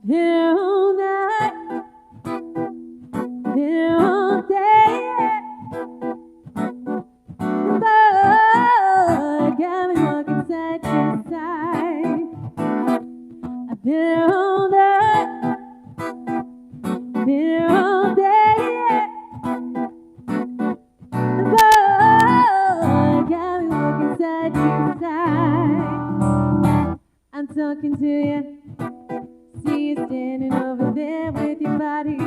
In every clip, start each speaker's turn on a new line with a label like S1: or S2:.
S1: here all night, here all day. Boy, got me walking side to side. I've been here all night, been here all day. Boy, got me walking side to side. I'm talking to you. See you standing over there with your body.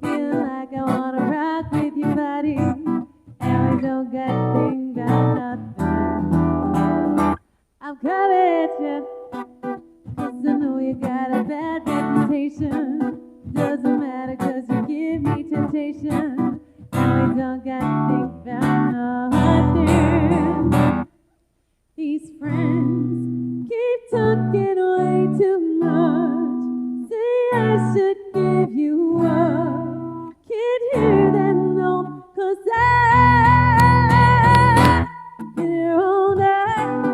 S1: Feeling like I wanna rock with your body. And we don't got a thing about nothing. I'm coming at you, 'cause I know you got a bad reputation. Doesn't matter 'cause you give me temptation. And we don't got a thing about nothing. These friends keep talking way too much. Say I should give you up. Can't hear them no, 'cause I've been here all night,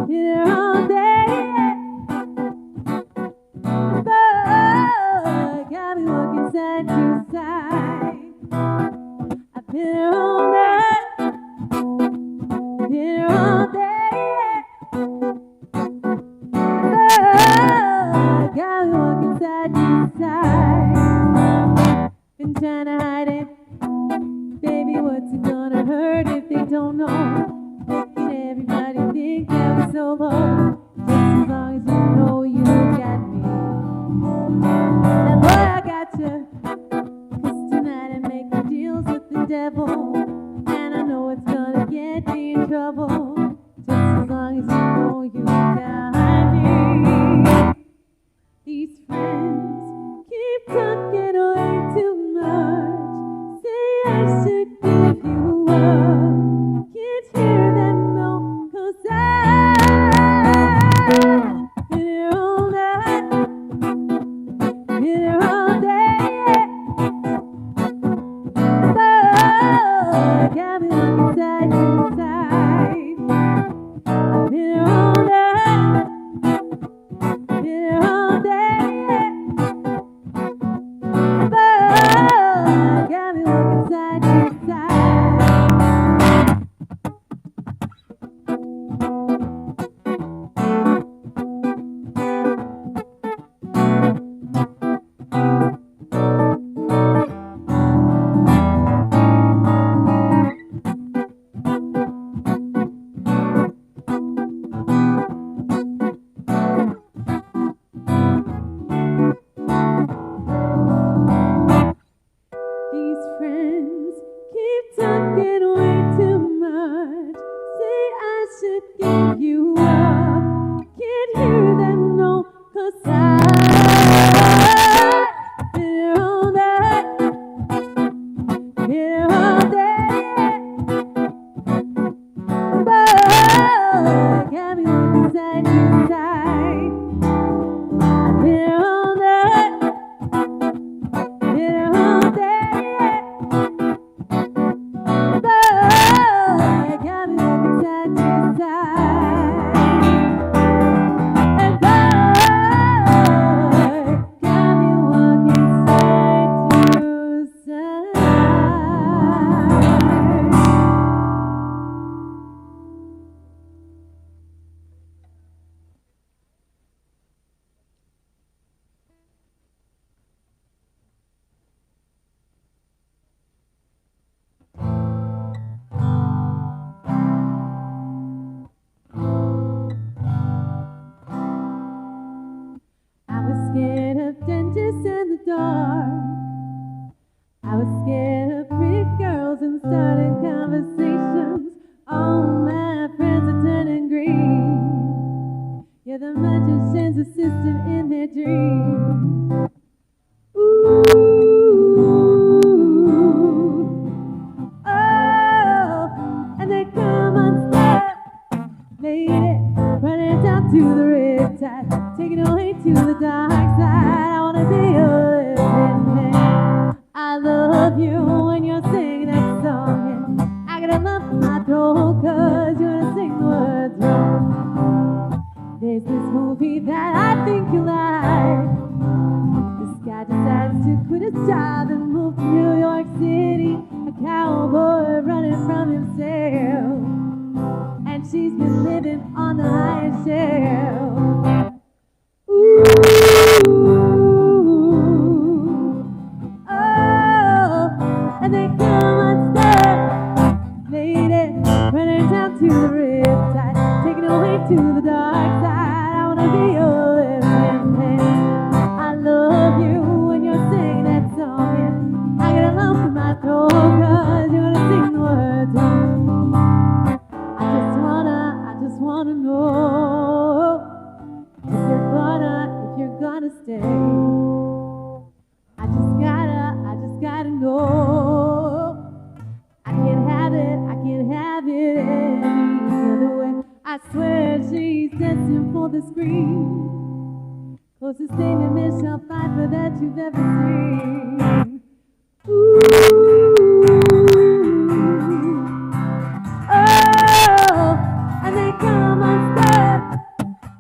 S1: been here all day. Boy, got me walking side to side. I've been here all night, been here all day. Got me walking side to side. Been trying to hide it. Baby, what's it gonna hurt if they don't know? Making everybody think that we're solo. Just as long as you know you got me. And boy, I got you. 'Cause tonight I'm making deals with the devil. And I know it's gonna get me in trouble. Just as long as you know you got me. These friends keep talking way too much. Say I should give you up. Can't hear them no, 'cause I've been here all night, been here all day. Boy, got me looking side to side. I've been here all night, been here all day. Boy, got me looking side to side. These friends keep talking way too much. Say I should give you up. Can't hear them no, 'cause I've been here all night, been here all day. Boy, got me looking side to side. I've been here all night, been here all day. Boy, got me looking side to side. And boy, got me walking side to side. I was scared of dentists and the dark. I was scared of pretty girls and starting conversations. All my friends are turning green. You're the magician's assistant in their dream. Ooh, oh, and they come unstuck, lady, running down to the riptide, taking away to the dark side. I wanna be your living man. I love you when you're singing that song, and I got a lump in my throat 'cause you wanna sing the words wrong. There's this movie that I think you like. quit his job and moved to New York City, a cowboy running from himself. And she's been living on the highest shelf. Ooh, oh, and they come unstuck, lady, running down to the riptide, taking away to the dark side. I wanna be your living man. I love you when you're singing that song, and I get a lump in my throat 'cause you're gonna sing the words wrong. I just wanna know if you're gonna stay. I just gotta know. I can't have it any other way. I swear she's dancing for the screen. Closest thing to Michelle Pfeiffer that you've ever seen. Ooh, oh, and they come unstuck,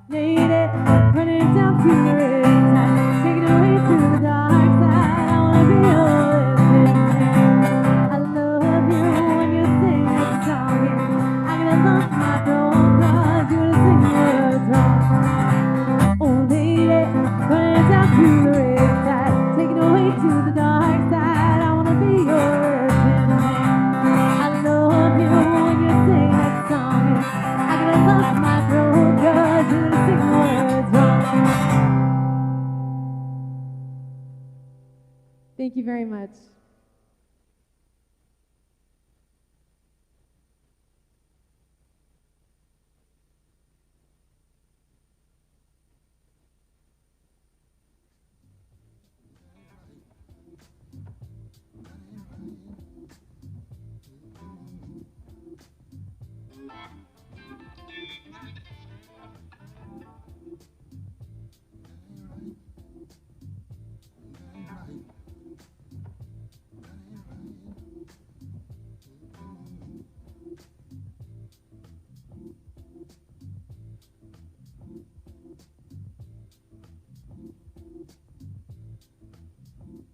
S1: lady, running down to the riptide, taking away to the dark side. I wanna be your living man. I love you when you sing that song, and I'm gonna bump my throat 'cause you're gonna sing the words wrong. Oh, lady, running down to the riptide, taking away to the dark side. I wanna be your living man. I love you when you sing that song, and I'm gonna bump my throat 'cause you're gonna sing the words wrong. Thank you very much.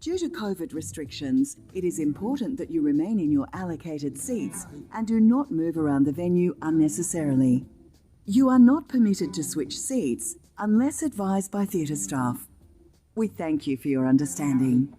S2: Due to COVID restrictions, it is important that you remain in your allocated seats and do not move around the venue unnecessarily. You are not permitted to switch seats unless advised by theatre staff. We thank you for your understanding.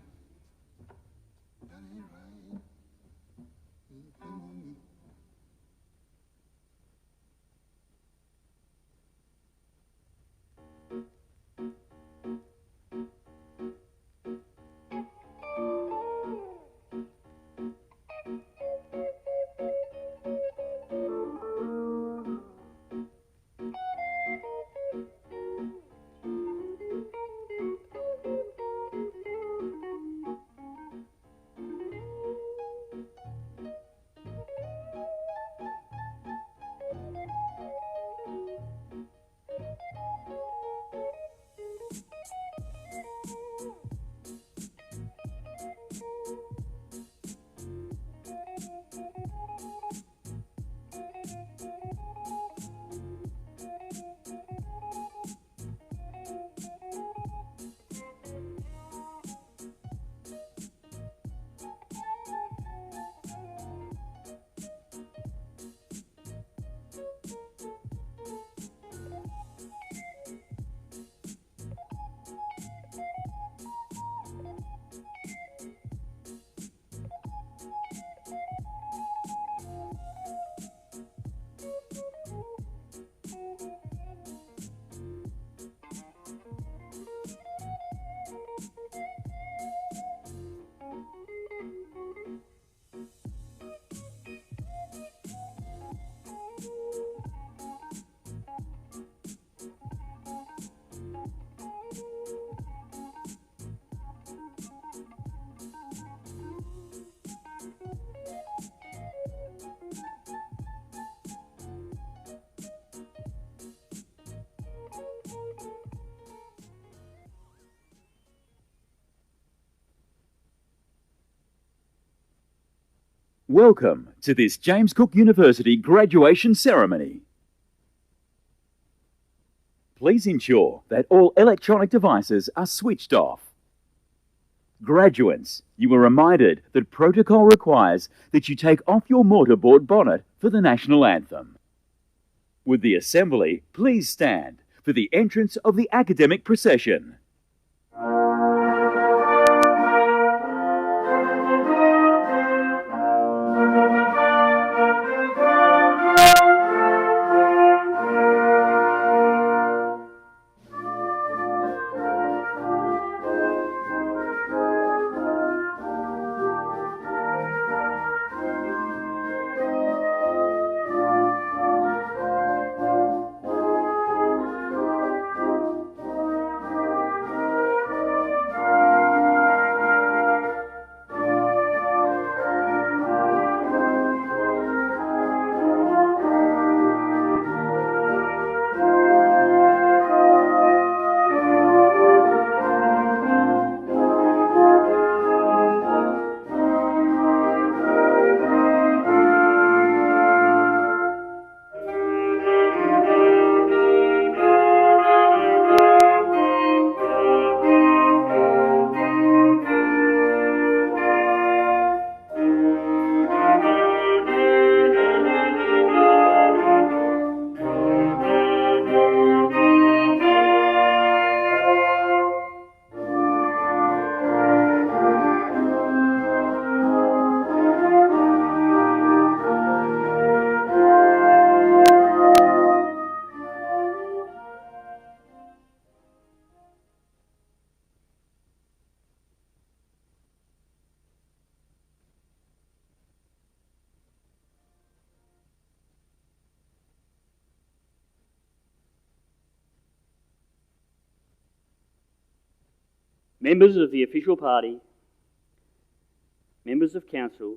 S3: Welcome to this James Cook University graduation ceremony. Please ensure that all electronic devices are switched off. Graduates, you are reminded that protocol requires that you take off your mortarboard bonnet for the national anthem. Would the Assembly please stand for the entrance of the academic procession?
S4: Members of the official party, members of council,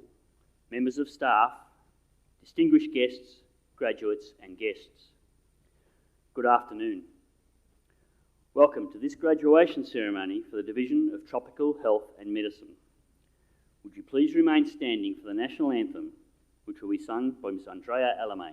S4: members of staff, distinguished guests, graduates and guests. Good afternoon. Welcome to this graduation ceremony for the Division of Tropical Health and Medicine. Would you please remain standing for the national anthem, which will be sung by Ms. Andrea Alumni.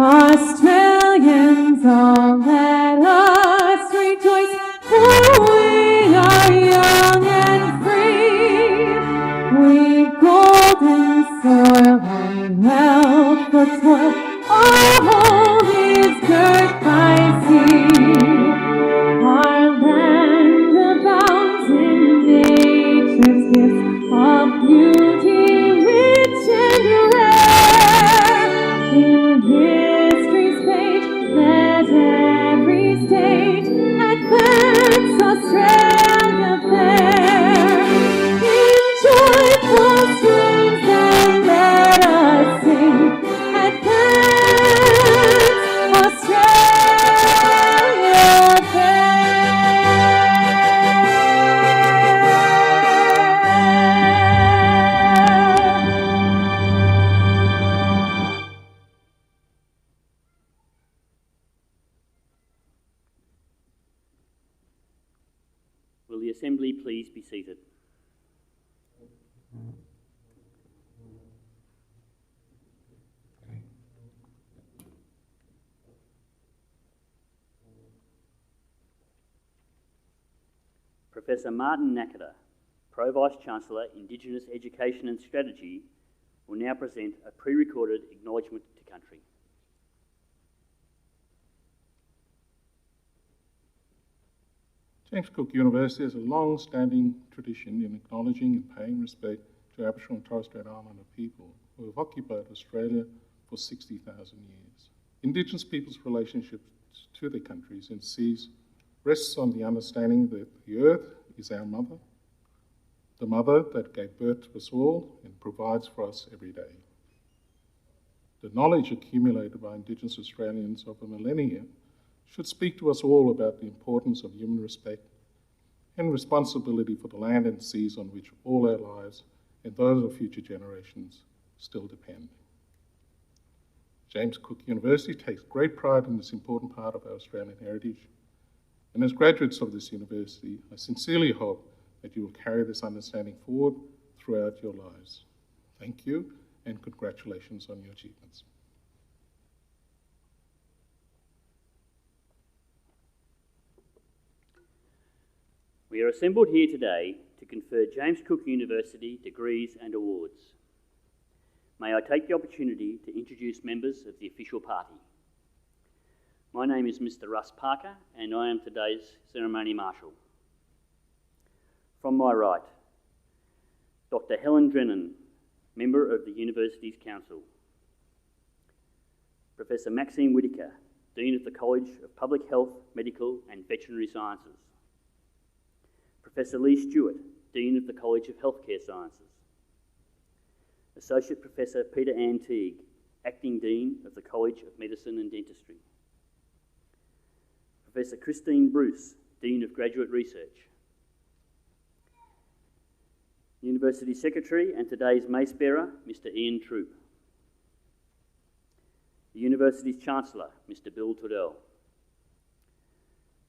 S1: Australians, all let us rejoice, for we are young and free. We golden soil and wealth for toil, our home is girt by sea. Our land abounds in nature's gifts of beauty, rich and rare. In history's page, let every stage advance Australia fair. In joyful strains then let us sing, advance Australia fair.
S4: Will the Assembly please be seated? Professor Martin Nakata, Pro-Vice-Chancellor, Indigenous Education and Strategy, will now present a pre-recorded acknowledgement to country.
S5: James Cook University has a long-standing tradition in acknowledging and paying respect to Aboriginal and Torres Strait Islander people who have occupied Australia for 60,000 years. Indigenous people's relationships to their countries and seas rests on the understanding that the earth is our mother, the mother that gave birth to us all and provides for us every day. The knowledge accumulated by Indigenous Australians over millennia should speak to us all about the importance of human respect and responsibility for the land and seas on which all our lives and those of future generations still depend. James Cook University takes great pride in this important part of our Australian heritage. And as graduates of this university, I sincerely hope that you will carry this understanding forward throughout your lives. Thank you, and congratulations on your achievements.
S4: We are assembled here today to confer James Cook University degrees and awards. May I take the opportunity to introduce members of the official party. My name is Mr. Russ Parker, and I am today's ceremony marshal. From my right, Dr. Helen Drennan, member of the University's Council. Professor Maxine Whittaker, Dean of the College of Public Health, Medical and Veterinary Sciences. Professor Lee Stewart, Dean of the College of Healthcare Sciences. Associate Professor Peter Ann Teague, Acting Dean of the College of Medicine and Dentistry. Professor Christine Bruce, Dean of Graduate Research. University Secretary and today's Mace Bearer, Mr. Ian Troop. The University's Chancellor, Mr. Bill Tudell.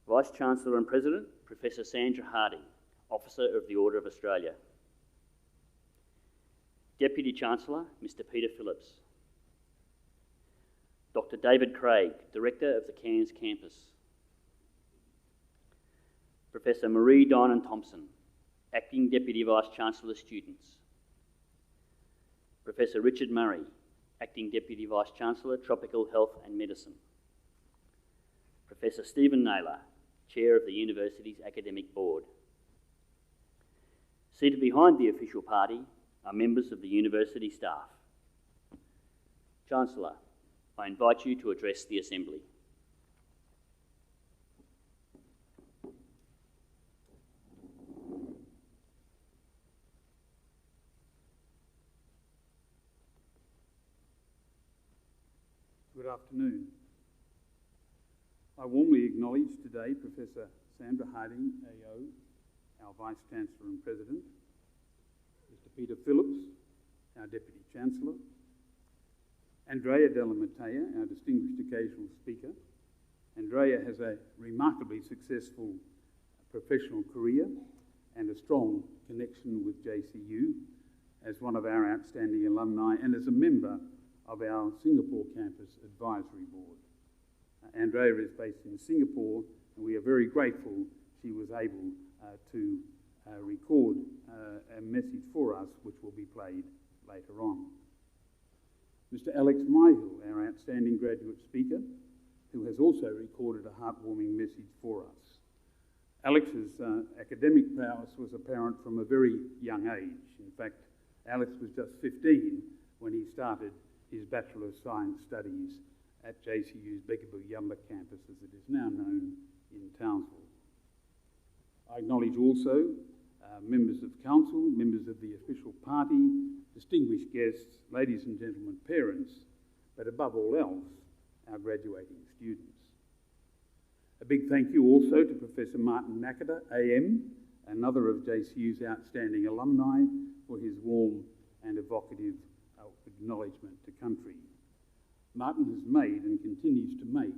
S4: Vice Chancellor and President, Professor Sandra Harding, Officer of the Order of Australia. Deputy Chancellor, Mr. Peter Phillips. Dr. David Craig, Director of the Cairns campus. Professor Marie Dinan Thompson, Acting Deputy Vice Chancellor Students. Professor Richard Murray, Acting Deputy Vice Chancellor, Tropical Health and Medicine. Professor Stephen Naylor, Chair of the University's Academic Board. Seated behind the official party are members of the university staff. Chancellor, I invite you to address the Assembly.
S6: Good afternoon. I warmly acknowledge today Professor Sandra Harding, AO, our Vice Chancellor and President, Mr. Peter Phillips, our Deputy Chancellor, Andrea Della Matea, our distinguished occasional speaker. Andrea has a remarkably successful professional career and a strong connection with JCU as one of our outstanding alumni and as a member of our Singapore Campus Advisory Board. Andrea is based in Singapore, and we are very grateful she was able to record a message for us, which will be played later on. Mr. Alex Myhill, our outstanding graduate speaker, who has also recorded a heartwarming message for us. Alex's academic prowess was apparent from a very young age. In fact, Alex was just 15 when he started his Bachelor of Science studies at JCU's Beckaboo Yamba campus, as it is now known, in Townsville. I acknowledge also members of council, members of the official party, distinguished guests, ladies and gentlemen, parents, but above all else, our graduating students. A big thank you also to Professor Martin Nakata, AM, another of JCU's outstanding alumni, for his warm and evocative acknowledgement to country. Martin has made and continues to make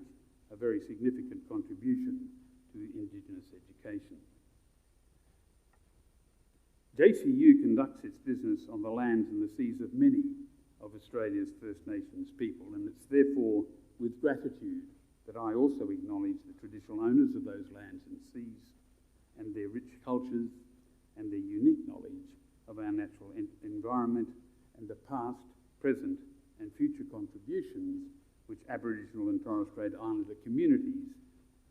S6: a very significant contribution to Indigenous education. JCU conducts its business on the lands and the seas of many of Australia's First Nations people, and it's therefore with gratitude that I also acknowledge the traditional owners of those lands and seas and their rich cultures and their unique knowledge of our natural environment and the past, present and future contributions which Aboriginal and Torres Strait Islander communities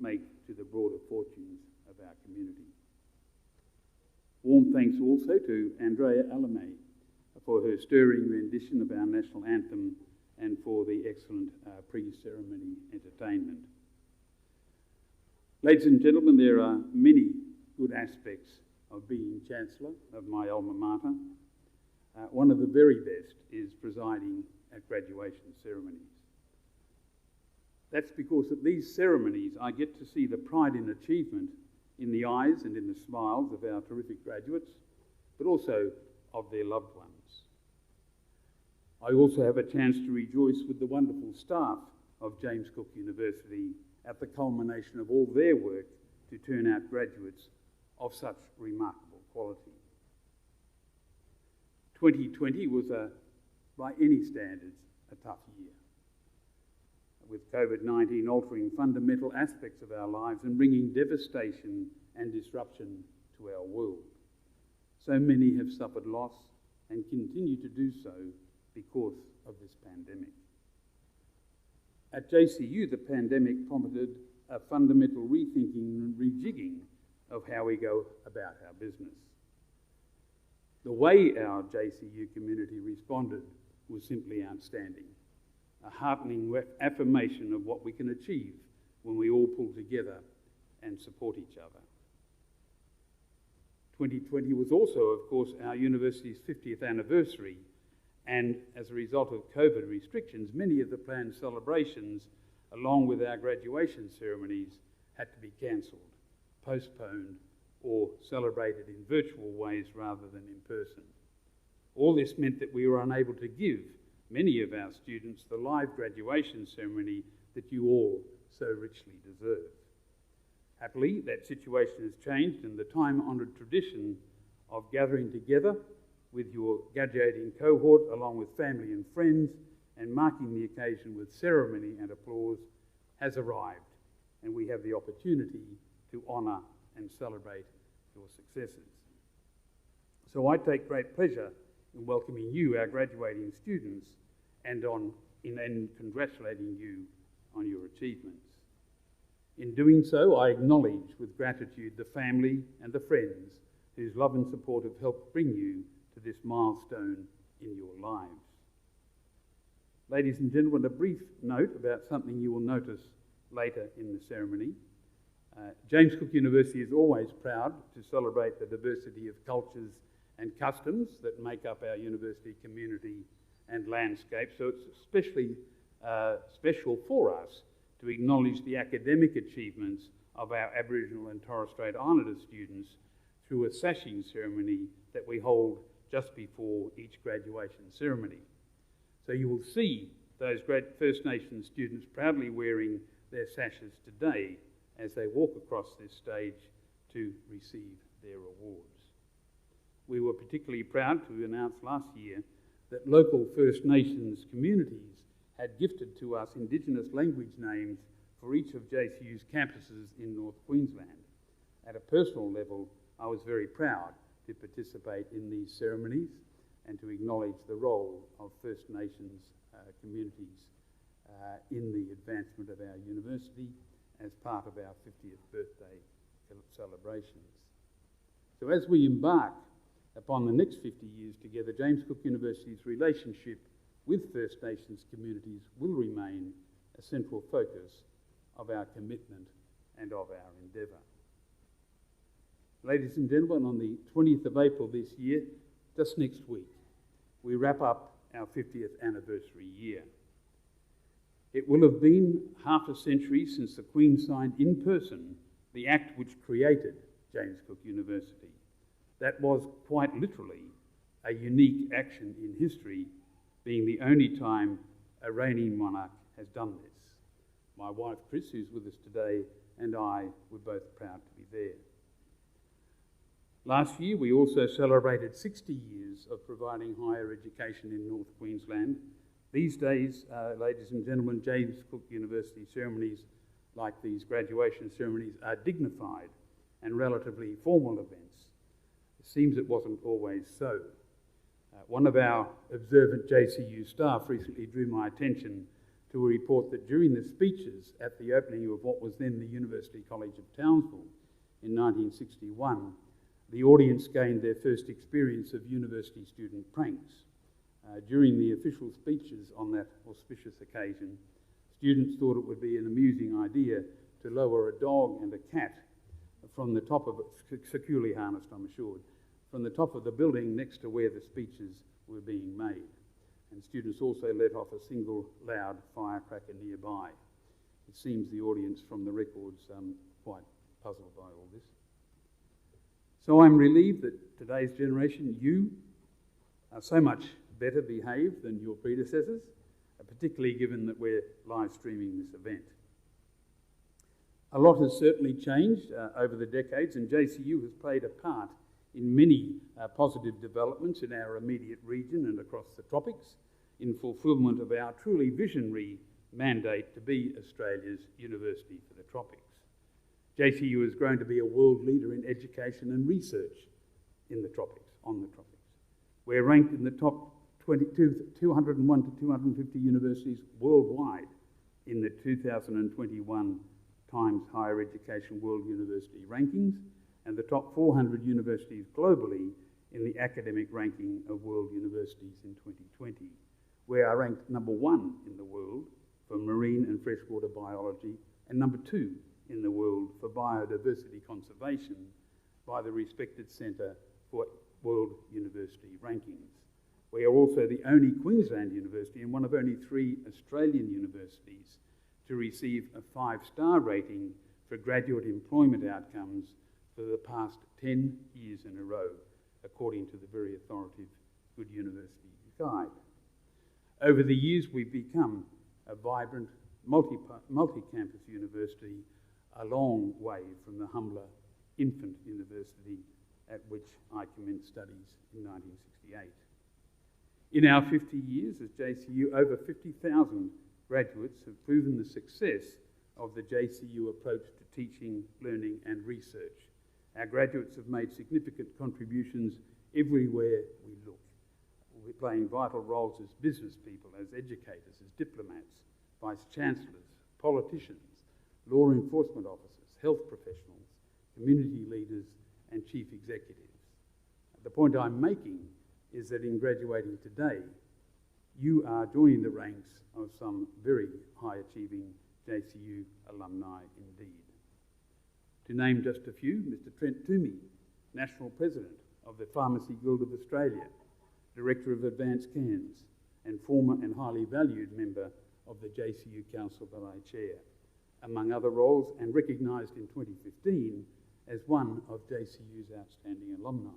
S6: make to the broader fortunes of our community. Warm thanks also to Andrea Alamay for her stirring rendition of our national anthem and for the excellent pre-ceremony entertainment. Ladies and gentlemen, there are many good aspects of being Chancellor of my alma mater. One of the very best is presiding at graduation ceremonies. That's because at these ceremonies I get to see the pride in achievement in the eyes and in the smiles of our terrific graduates, but also of their loved ones. I also have a chance to rejoice with the wonderful staff of James Cook University at the culmination of all their work to turn out graduates of such remarkable quality. 2020 was, by any standards, a tough year, with COVID-19 altering fundamental aspects of our lives and bringing devastation and disruption to our world. So many have suffered loss and continue to do so because of this pandemic. At JCU, the pandemic prompted a fundamental rethinking and rejigging of how we go about our business. The way our JCU community responded was simply outstanding, a heartening affirmation of what we can achieve when we all pull together and support each other. 2020 was also, of course, our university's 50th anniversary, and as a result of COVID restrictions, many of the planned celebrations, along with our graduation ceremonies, had to be cancelled, postponed, or celebrated in virtual ways rather than in person. All this meant that we were unable to give many of our students the live graduation ceremony that you all so richly deserve. Happily, that situation has changed, and the time-honoured tradition of gathering together with your graduating cohort along with family and friends and marking the occasion with ceremony and applause has arrived, and we have the opportunity to honour and celebrate your successes. So I take great pleasure in welcoming you, our graduating students, and in congratulating you on your achievements. In doing so, I acknowledge with gratitude the family and the friends whose love and support have helped bring you to this milestone in your lives. Ladies and gentlemen, a brief note about something you will notice later in the ceremony. James Cook University is always proud to celebrate the diversity of cultures and customs that make up our university community and landscape, so it's especially special for us to acknowledge the academic achievements of our Aboriginal and Torres Strait Islander students through a sashing ceremony that we hold just before each graduation ceremony. So you will see those great First Nations students proudly wearing their sashes today as they walk across this stage to receive their awards. We were particularly proud to announce last year that local First Nations communities had gifted to us Indigenous language names for each of JCU's campuses in North Queensland. At a personal level, I was very proud to participate in these ceremonies and to acknowledge the role of First Nations communities in the advancement of our university as part of our 50th birthday celebrations. So as we embark upon the next 50 years together, James Cook University's relationship with First Nations communities will remain a central focus of our commitment and of our endeavour. Ladies and gentlemen, on the 20th of April this year, just next week, we wrap up our 50th anniversary year. It will have been half a century since the Queen signed in person the Act which created James Cook University. That was quite literally a unique action in history, being the only time a reigning monarch has done this. My wife Chris, who's with us today, and I were both proud to be there. Last year we also celebrated 60 years of providing higher education in North Queensland. These days, ladies and gentlemen, James Cook University ceremonies like these graduation ceremonies are dignified and relatively formal events. It seems it wasn't always so. One of our observant JCU staff recently drew my attention to a report that during the speeches at the opening of what was then the University College of Townsville in 1961, the audience gained their first experience of university student pranks. During the official speeches on that auspicious occasion, students thought it would be an amusing idea to lower a dog and a cat from the top of it, securely harnessed, I'm assured, from the top of the building next to where the speeches were being made. And students also let off a single loud firecracker nearby. It seems the audience from the records quite puzzled by all this. So I'm relieved that today's generation, you, are so much better behaved than your predecessors, particularly given that we're live streaming this event. A lot has certainly changed over the decades, and JCU has played a part in many positive developments in our immediate region and across the tropics in fulfilment of our truly visionary mandate to be Australia's University for the Tropics. JCU has grown to be a world leader in education and research in the tropics, on the tropics. We're ranked in the top 201 to 250 universities worldwide in the 2021 Times Higher Education World University Rankings and the top 400 universities globally in the academic ranking of world universities in 2020. We are ranked number 1 in the world for marine and freshwater biology and number 2 in the world for biodiversity conservation by the respected Centre for World University Rankings. We are also the only Queensland university and one of only 3 Australian universities to receive a 5-star rating for graduate employment outcomes for the past 10 years in a row, according to the very authoritative Good University Guide. Over the years, we've become a vibrant, multi-campus university, a long way from the humbler infant university at which I commenced studies in 1968. In our 50 years as JCU, over 50,000 graduates have proven the success of the JCU approach to teaching, learning and research. Our graduates have made significant contributions everywhere we look. We're playing vital roles as business people, as educators, as diplomats, vice-chancellors, politicians, law enforcement officers, health professionals, community leaders and chief executives. The point I'm making is that in graduating today, you are joining the ranks of some very high-achieving JCU alumni indeed. To name just a few, Mr. Trent Toomey, National President of the Pharmacy Guild of Australia, Director of Advanced Cairns, and former and highly valued member of the JCU Council that I chair, among other roles, and recognised in 2015 as one of JCU's outstanding alumni.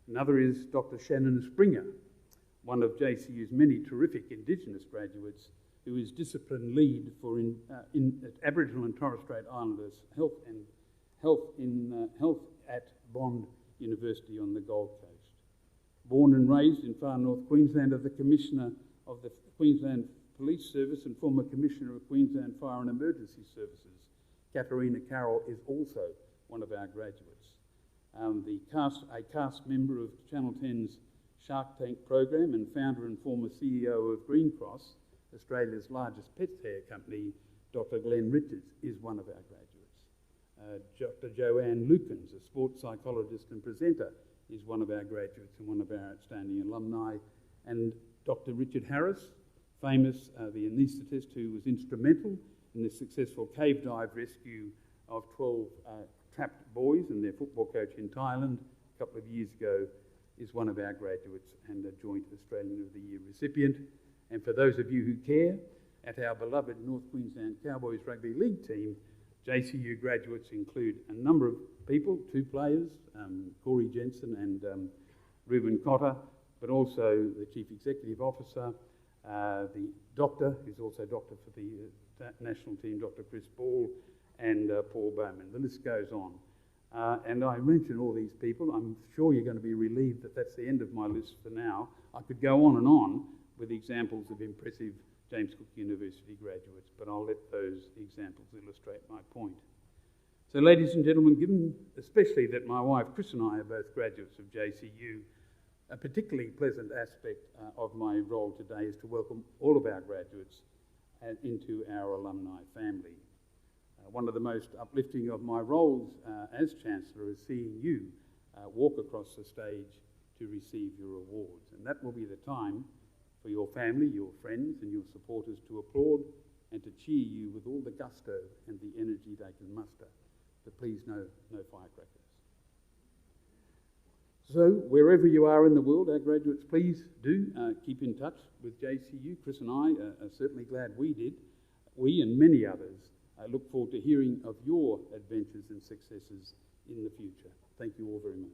S6: Another is Dr. Shannon Springer, one of JCU's many terrific Indigenous graduates, who is discipline lead for Aboriginal and Torres Strait Islanders health at Bond University on the Gold Coast. Born and raised in far north Queensland, of the Commissioner of the Queensland Police Service and former Commissioner of Queensland Fire and Emergency Services, Katarina Carroll is also one of our graduates. A cast member of Channel 10's Shark Tank program and founder and former CEO of Green Cross, Australia's largest pet care company, Dr. Glenn Richards, is one of our graduates. Dr. Joanne Lukens, a sports psychologist and presenter, is one of our graduates and one of our outstanding alumni. And Dr. Richard Harris, famous, the anaesthetist who was instrumental in the successful cave dive rescue of 12 trapped boys and their football coach in Thailand a couple of years ago, is one of our graduates and a joint Australian of the Year recipient. And for those of you who care, at our beloved North Queensland Cowboys Rugby League team, JCU graduates include a number of people, 2 players, Corey Jensen and Reuben Cotter, but also the Chief Executive Officer, the doctor, who's also doctor for the national team, Dr. Chris Ball, and Paul Bowman. The list goes on. And I mention all these people. I'm sure you're going to be relieved that that's the end of my list for now. I could go on with examples of impressive James Cook University graduates, but I'll let those examples illustrate my point. So ladies and gentlemen, given especially that my wife Chris and I are both graduates of JCU, a particularly pleasant aspect of my role today is to welcome all of our graduates into our alumni family. One of the most uplifting of my roles as Chancellor is seeing you walk across the stage to receive your awards. And that will be the time for your family, your friends and your supporters to applaud and to cheer you with all the gusto and the energy they can muster. But please, no firecrackers. So wherever you are in the world, our graduates, please do keep in touch with JCU. Chris and I are certainly glad we did. We and many others look forward to hearing of your adventures and successes in the future. Thank you all very much.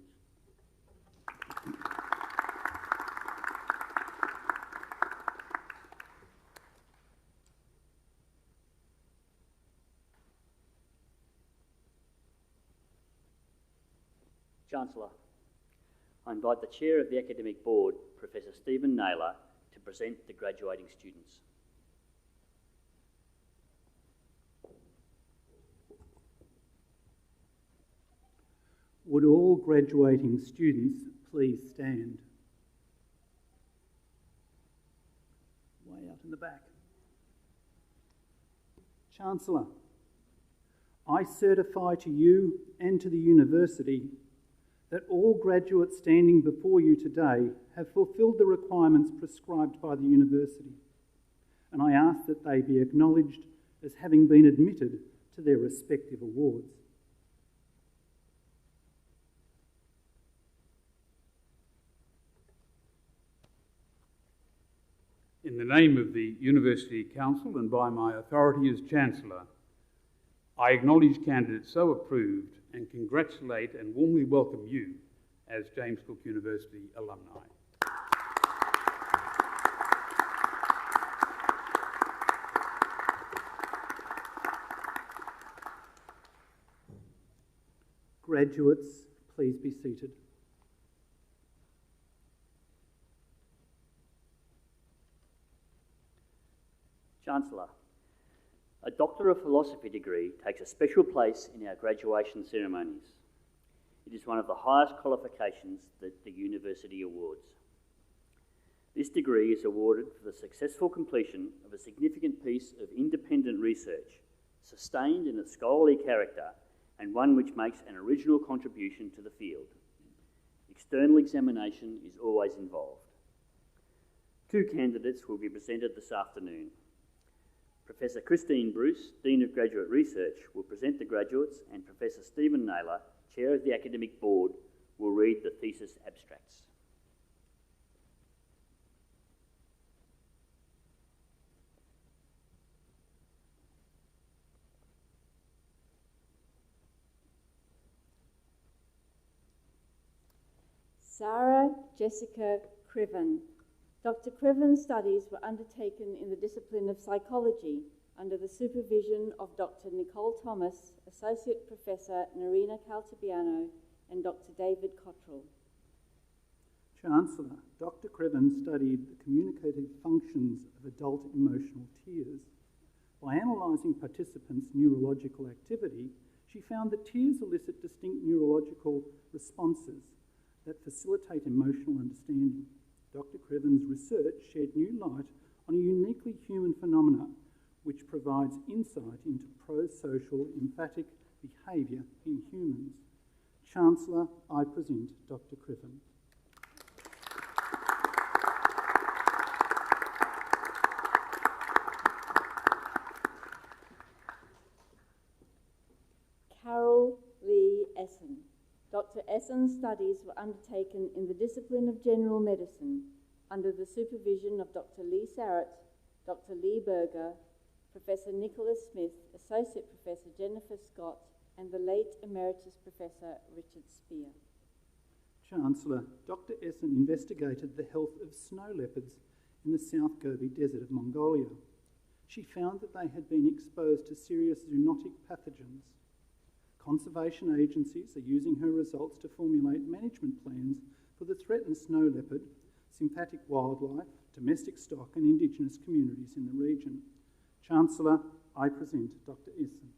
S4: Chancellor, I invite the Chair of the Academic Board, Professor Stephen Naylor, to present the graduating students.
S6: Would all graduating students please stand? Way out in the back. Chancellor, I certify to you and to the University that all graduates standing before you today have fulfilled the requirements prescribed by the University, and I ask that they be acknowledged as having been admitted to their respective awards. In the name of the University Council and by my authority as Chancellor, I acknowledge candidates so approved and congratulate and warmly welcome you as James Cook University alumni. Graduates, please be seated.
S4: Chancellor, a Doctor of Philosophy degree takes a special place in our graduation ceremonies. It is one of the highest qualifications that the University awards. This degree is awarded for the successful completion of a significant piece of independent research, sustained in its scholarly character, and one which makes an original contribution to the field. External examination is always involved. 2 candidates will be presented this afternoon. Professor Christine Bruce, Dean of Graduate Research, will present the graduates, and Professor Stephen Naylor, Chair of the Academic Board, will read the thesis abstracts.
S1: Sarah Jessica Criven. Dr. Criven's studies were undertaken in the discipline of psychology under the supervision of Dr. Nicole Thomas, Associate Professor Narina Caltabiano, and Dr. David Cottrell.
S6: Chancellor, Dr. Criven studied the communicative functions of adult emotional tears. By analysing participants' neurological activity, she found that tears elicit distinct neurological responses that facilitate emotional understanding. Dr. Criven's research shed new light on a uniquely human phenomena which provides insight into pro-social emphatic behaviour in humans. Chancellor, I present Dr. Criven.
S1: Carol Lee Essen. Dr. Essen's studies were undertaken in the discipline of general medicine under the supervision of Dr. Lee Sarrett, Dr. Lee Berger, Professor Nicholas Smith, Associate Professor Jennifer Scott, and the late Emeritus Professor Richard Spear.
S6: Chancellor, Dr. Essen investigated the health of snow leopards in the South Gobi Desert of Mongolia. She found that they had been exposed to serious zoonotic pathogens. Conservation agencies are using her results to formulate management plans for the threatened snow leopard, sympathetic wildlife, domestic stock and Indigenous communities in the region. Chancellor, I present Dr. Essen.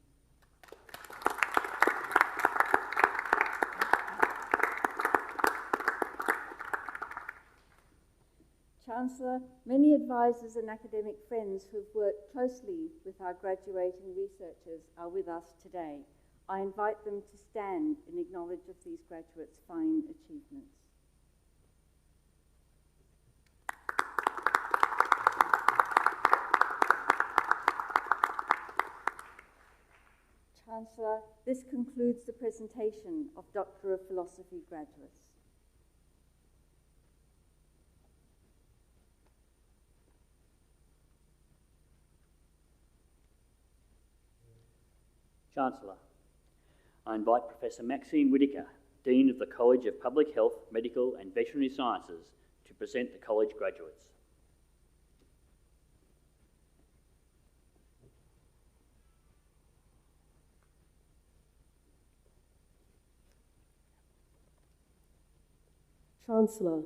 S1: Chancellor, many advisors and academic friends who have worked closely with our graduating researchers are with us today. I invite them to stand in acknowledge of these graduates' fine achievements. Chancellor, this concludes the presentation of Doctor of Philosophy graduates.
S4: Chancellor, I invite Professor Maxine Whittaker, Dean of the College of Public Health, Medical and Veterinary Sciences, to present the college graduates.
S7: Chancellor,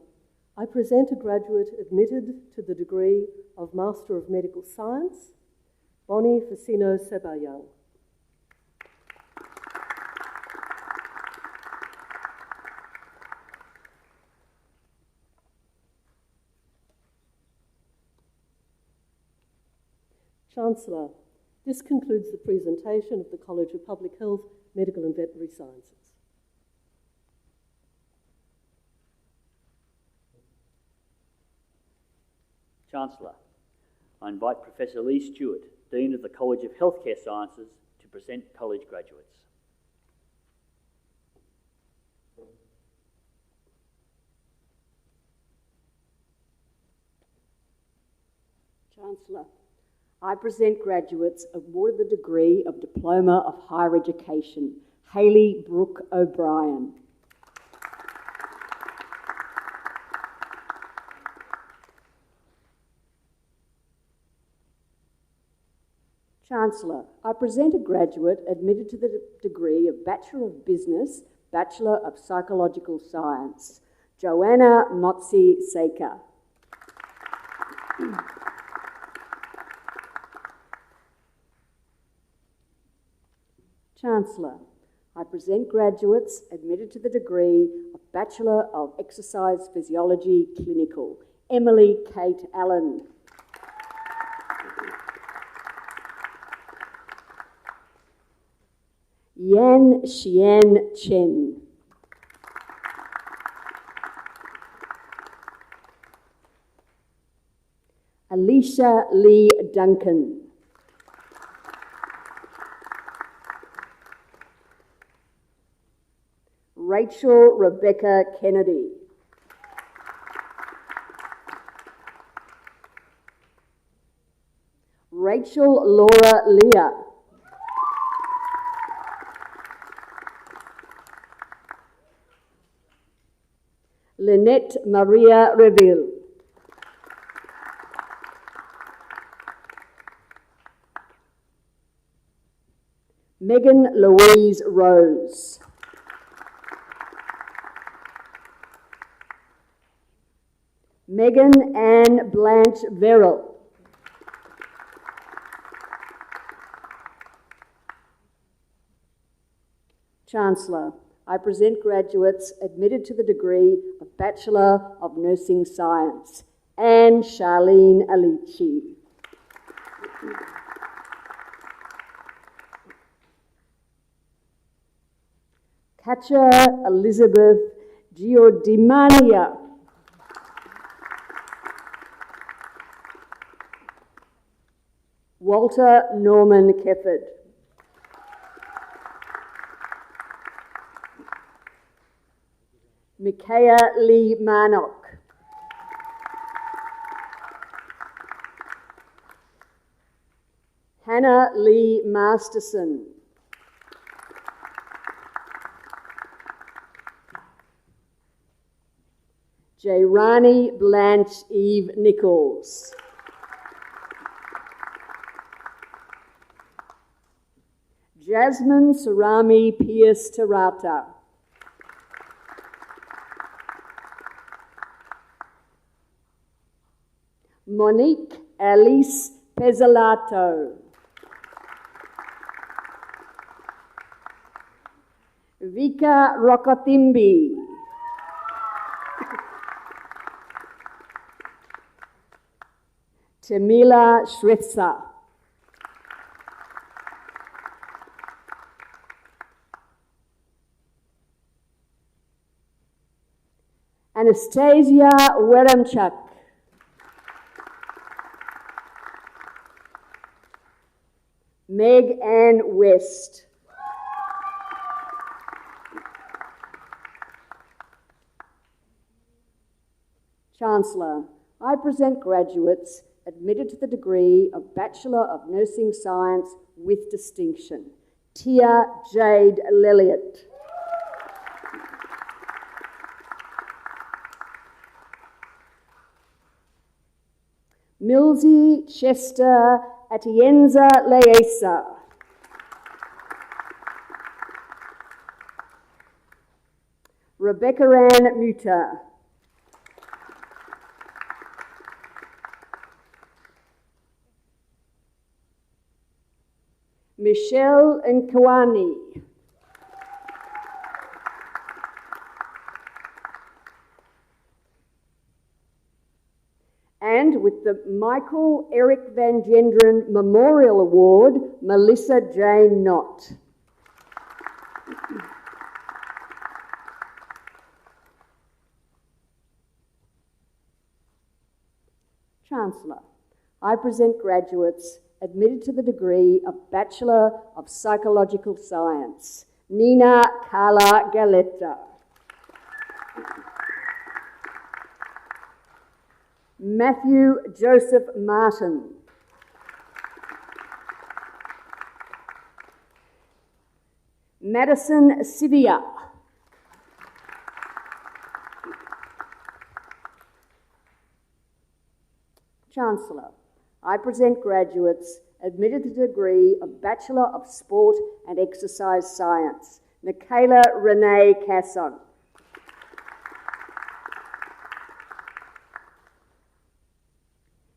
S7: I present a graduate admitted to the degree of Master of Medical Science, Bonnie Facino Sebayang. Chancellor, this concludes the presentation of the College of Public Health, Medical and Veterinary Sciences.
S4: Chancellor, I invite Professor Lee Stewart, Dean of the College of Healthcare Sciences, to present college graduates.
S8: Chancellor, I present graduates awarded the degree of Diploma of Higher Education, Hayley Brooke O'Brien. Chancellor, I present a graduate admitted to the degree of Bachelor of Business, Bachelor of Psychological Science, Joanna Motsi Seika. Chancellor, I present graduates admitted to the degree of Bachelor of Exercise Physiology Clinical, Emily Kate Allen. Yan Xian Chen. Alicia Lee Duncan. Rachel Rebecca Kennedy. Rachel Laura Leah. Lynette Maria Reville. Megan Louise Rose. Megan Ann Blanche Verrill. Chancellor, I present graduates admitted to the degree of Bachelor of Nursing Science, Anne Charlene Alici. Katja Elizabeth Giordimania. Walter Norman Kefford. Micaiah Lee Marnock. Hannah Lee Masterson. Jayrani Blanche Eve Nichols. Jasmine Sarami Pierce Tarata. Monique Alice Pezzolato. Vika Rokotimbi. Tamila Shretsa. Anastasia Weremchuk. Meg Ann West. Chancellor, I present graduates admitted to the degree of Bachelor of Nursing Science with distinction, Tia Jade Lelliot. Milsey Chester Atienza Leesa. Rebecca Ann Muta. Michelle Nkwani. And with the Michael Eric Van Genderen Memorial Award, Melissa Jane Knott. Chancellor, I present graduates admitted to the degree of Bachelor of Psychological Science, Nina Carla Galetta. Matthew Joseph Martin. Madison Sivia. Chancellor, I present graduates admitted to the degree of Bachelor of Sport and Exercise Science, Michaela Renee Casson.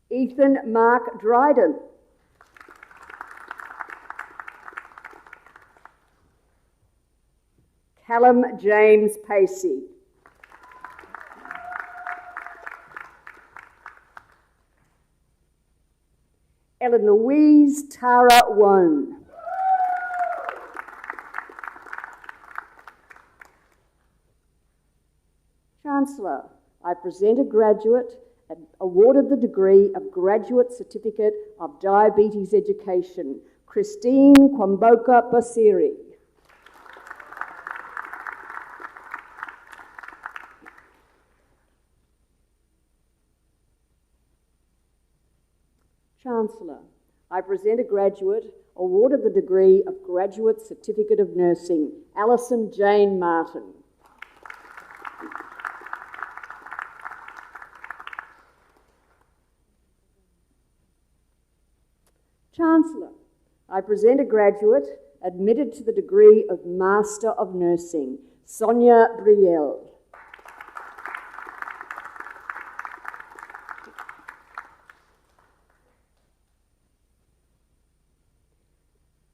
S8: Ethan Mark Dryden. Callum James Pacey. Ellen Louise Tara Wone. Chancellor, I present a graduate awarded the degree of Graduate Certificate of Diabetes Education, Christine Kwamboka Basiri. Chancellor, I present a graduate awarded the degree of Graduate Certificate of Nursing, Alison Jane Martin. Chancellor, I present a graduate admitted to the degree of Master of Nursing, Sonia Brielle.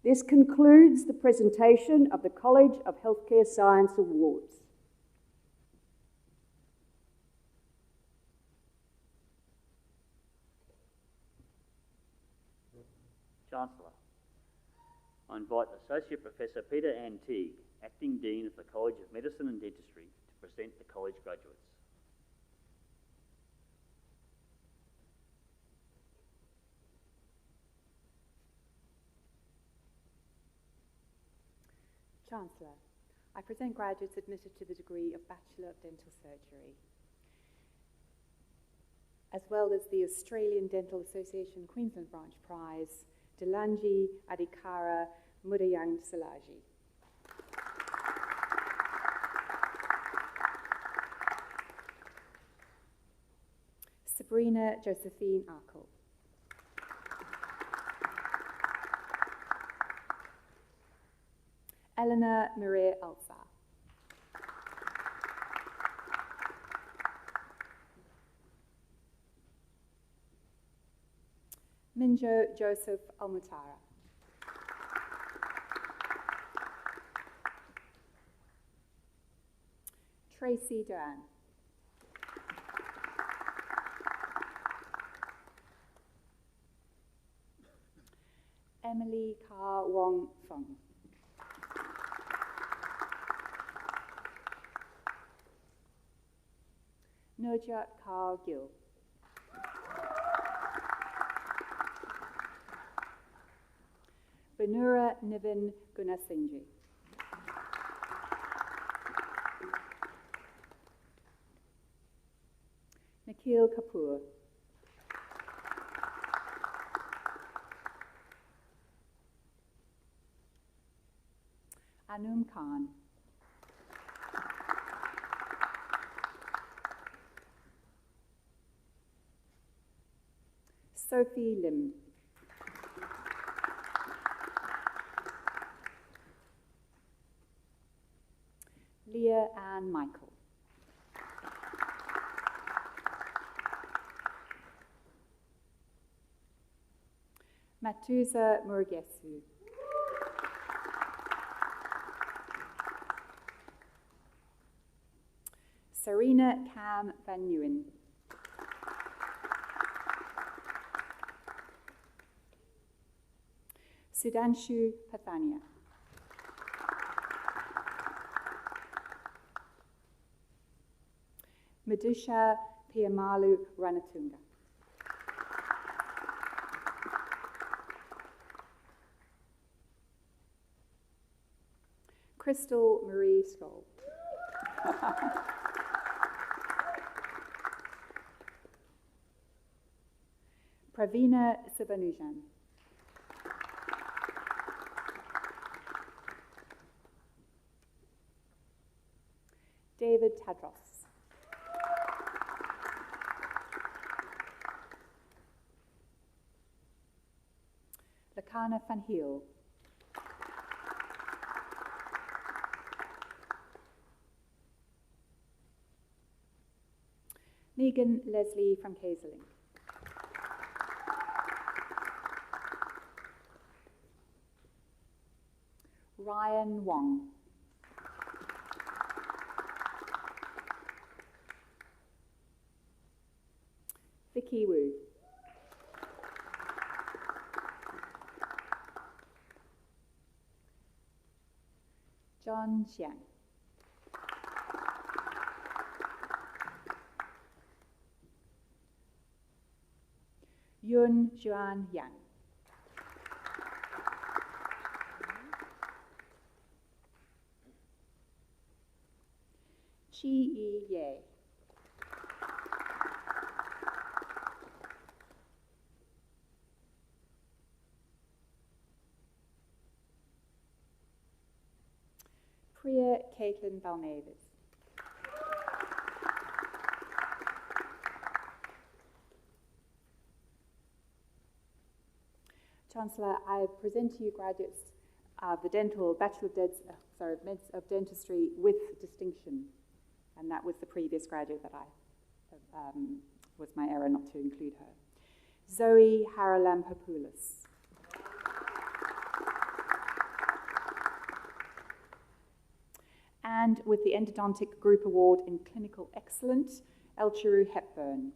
S8: This concludes the presentation of the College of Healthcare Science Awards.
S4: Chancellor, I invite Associate Professor Peter Antigue, Acting Dean of the College of Medicine and Dentistry, to present the college graduates.
S9: Chancellor, I present graduates admitted to the degree of Bachelor of Dental Surgery, as well as the Australian Dental Association Queensland Branch Prize, Delanji Adhikara Mudayang Salaji. Sabrina Josephine Arkle. Eleanor Maria Alsa. Minjo Joseph Almutara. Tracy Duran. Emily Ka Wong Fong. Nurjat Kaur Gill. Benura Niven Gunasinghe. Nikhil Kapoor. Anum Khan. Sophie Lim. Leah Ann Michael. Matuza Murugesu. Sarina Cam Van Nguyen. Sudhanshu Pathania. Madhusha Piyamalu Ranatunga. Crystal Marie Skoll. Pravina Sibanujan. David Tadros. Lakana Van Heel. Megan Leslie from Kaeserling. Ryan Wong. Vicky Wu. John Xiang. Yun Juan Yang. Chi Yi Ye. Priya Caitlin Balnavis. Chancellor, I present to you graduates of the Bachelor of Dentistry with distinction, and that was the previous graduate that was my error not to include her. Zoe Haralampopoulos. And with the Endodontic Group Award in Clinical Excellence, Elchiru Hepburn.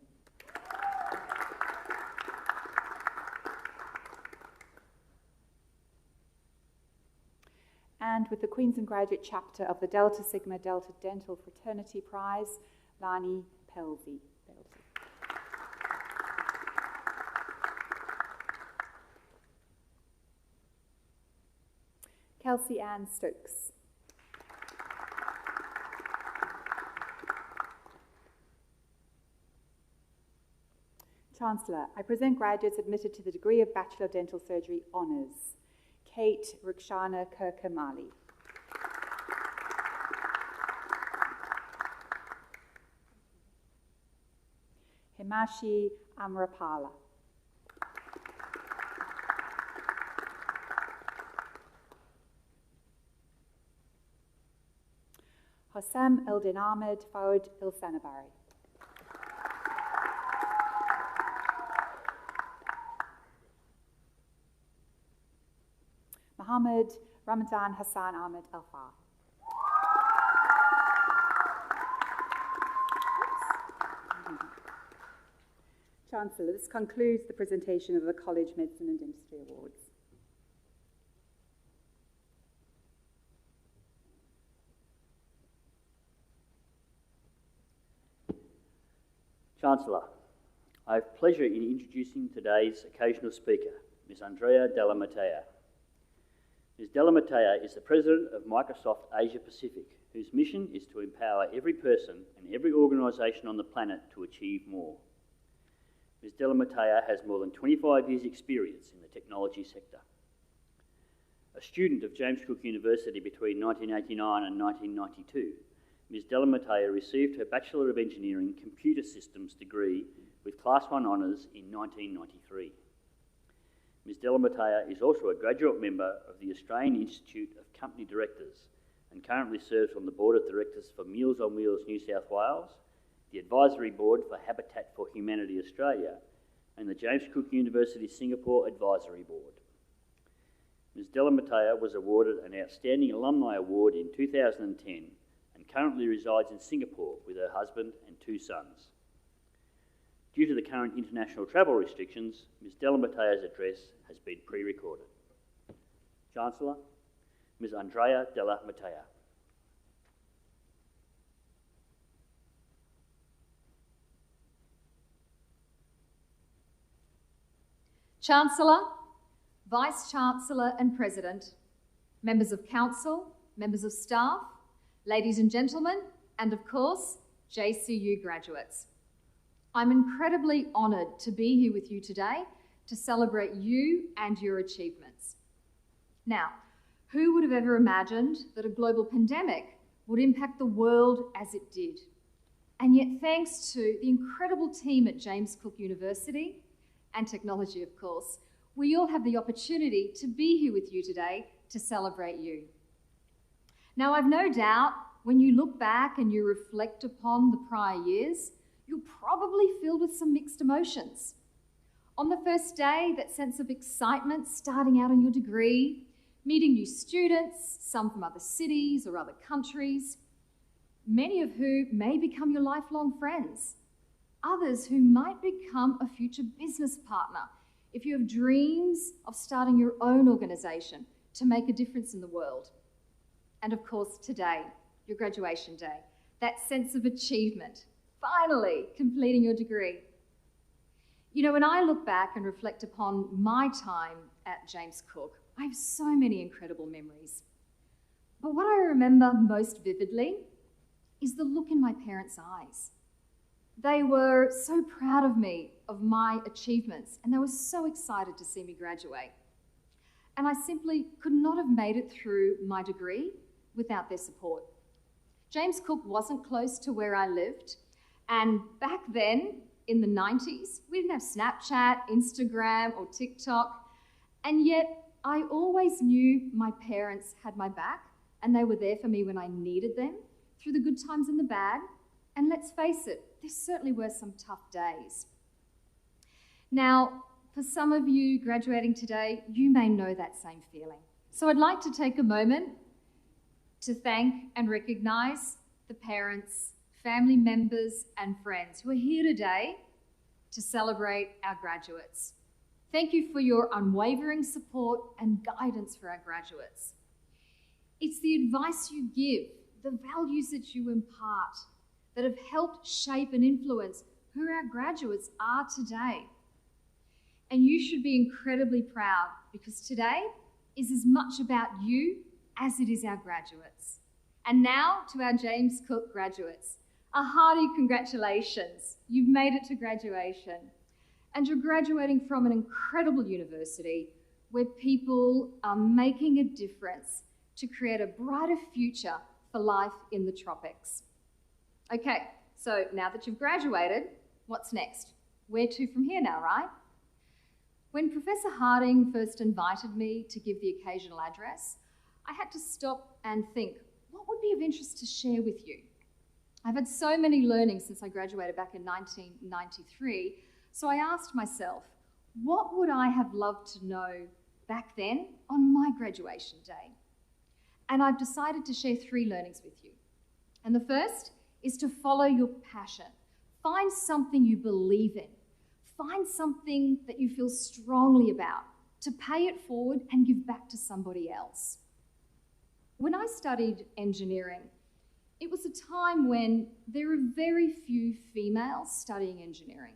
S9: And with the Queensland Graduate Chapter of the Delta Sigma Delta Dental Fraternity Prize, Lani Pelzi. Kelsey Ann Stokes. Chancellor, I present graduates admitted to the degree of Bachelor of Dental Surgery Honours. Kate Rukshana Kirkamali. Himashi Amrapala. Hossam Eldin Ahmed Fawad Ilsanabari. Mohammed Ramadan Hassan Ahmed Alfa. Chancellor, this concludes the presentation of the College Medicine and Dentistry Awards.
S4: Chancellor, I have pleasure in introducing today's occasional speaker, Ms. Andrea Della Matea. Ms. Della Matea is the President of Microsoft Asia Pacific, whose mission is to empower every person and every organisation on the planet to achieve more. Ms. Della Matea has more than 25 years' experience in the technology sector. A student of James Cook University between 1989 and 1992, Ms. Della Matea received her Bachelor of Engineering Computer Systems degree with Class 1 honours in 1993. Ms. Della Matea is also a graduate member of the Australian Institute of Company Directors and currently serves on the Board of Directors for Meals on Wheels New South Wales, the Advisory Board for Habitat for Humanity Australia, and the James Cook University Singapore Advisory Board. Ms. Della Matea was awarded an Outstanding Alumni Award in 2010 and and currently resides in Singapore with her husband and 2 sons. Due to the current international travel restrictions, Ms. Della Mattea's address has been pre-recorded. Chancellor, Ms. Andrea Della Mattea.
S10: Chancellor, Vice-Chancellor and President, members of Council, members of staff, ladies and gentlemen, and of course, JCU graduates. I'm incredibly honoured to be here with you today to celebrate you and your achievements. Now, who would have ever imagined that a global pandemic would impact the world as it did? And yet, thanks to the incredible team at James Cook University and technology, of course, we all have the opportunity to be here with you today to celebrate you. Now, I've no doubt when you look back and you reflect upon the prior years, you're probably filled with some mixed emotions. On the first day, that sense of excitement starting out on your degree, meeting new students, some from other cities or other countries, many of who may become your lifelong friends, others who might become a future business partner if you have dreams of starting your own organisation to make a difference in the world. And of course, today, your graduation day, that sense of achievement, finally completing your degree. You know, when I look back and reflect upon my time at James Cook, I have so many incredible memories. But what I remember most vividly is the look in my parents' eyes. They were so proud of me, of my achievements, and they were so excited to see me graduate. And I simply could not have made it through my degree without their support. James Cook wasn't close to where I lived, and back then, in the 90s, we didn't have Snapchat, Instagram, or TikTok, and yet I always knew my parents had my back, and they were there for me when I needed them, through the good times and the bad. And let's face it, there certainly were some tough days. Now, for some of you graduating today, you may know that same feeling. So I'd like to take a moment to thank and recognise the parents, family members and friends who are here today to celebrate our graduates. Thank you for your unwavering support and guidance for our graduates. It's the advice you give, the values that you impart, that have helped shape and influence who our graduates are today. And you should be incredibly proud, because today is as much about you as it is our graduates. And now to our James Cook graduates, a hearty congratulations. You've made it to graduation. And you're graduating from an incredible university where people are making a difference to create a brighter future for life in the tropics. Okay, so now that you've graduated, what's next? Where to from here now, right? When Professor Harding first invited me to give the occasional address, I had to stop and think, what would be of interest to share with you? I've had so many learnings since I graduated back in 1993, so I asked myself, what would I have loved to know back then on my graduation day? And I've decided to share 3 learnings with you. And the first is to follow your passion. Find something you believe in. Find something that you feel strongly about, to pay it forward and give back to somebody else. When I studied engineering, it was a time when there were very few females studying engineering,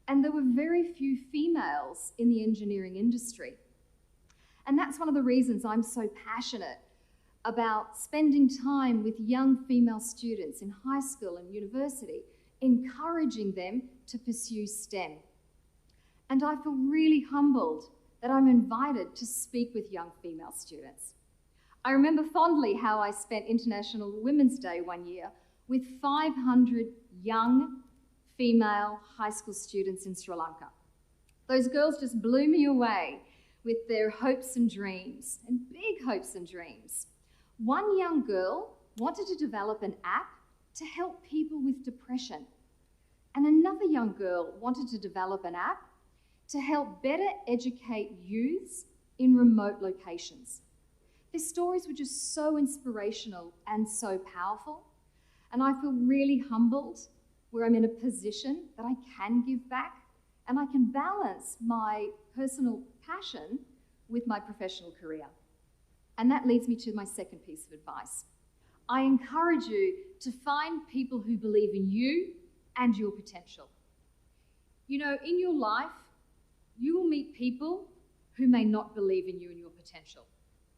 S10: and there were very few females in the engineering industry. And that's one of the reasons I'm so passionate about spending time with young female students in high school and university, encouraging them to pursue STEM. And I feel really humbled that I'm invited to speak with young female students. I remember fondly how I spent International Women's Day one year with 500 young female high school students in Sri Lanka. Those girls just blew me away with their hopes and dreams, and big hopes and dreams. One young girl wanted to develop an app to help people with depression, and another young girl wanted to develop an app to help better educate youths in remote locations. Their stories were just so inspirational and so powerful, And I feel really humbled where I'm in a position that I can give back and I can balance my personal passion with my professional career. And that leads me to my second piece of advice. I encourage you to find people who believe in you and your potential. You know, in your life, you will meet people who may not believe in you and your potential.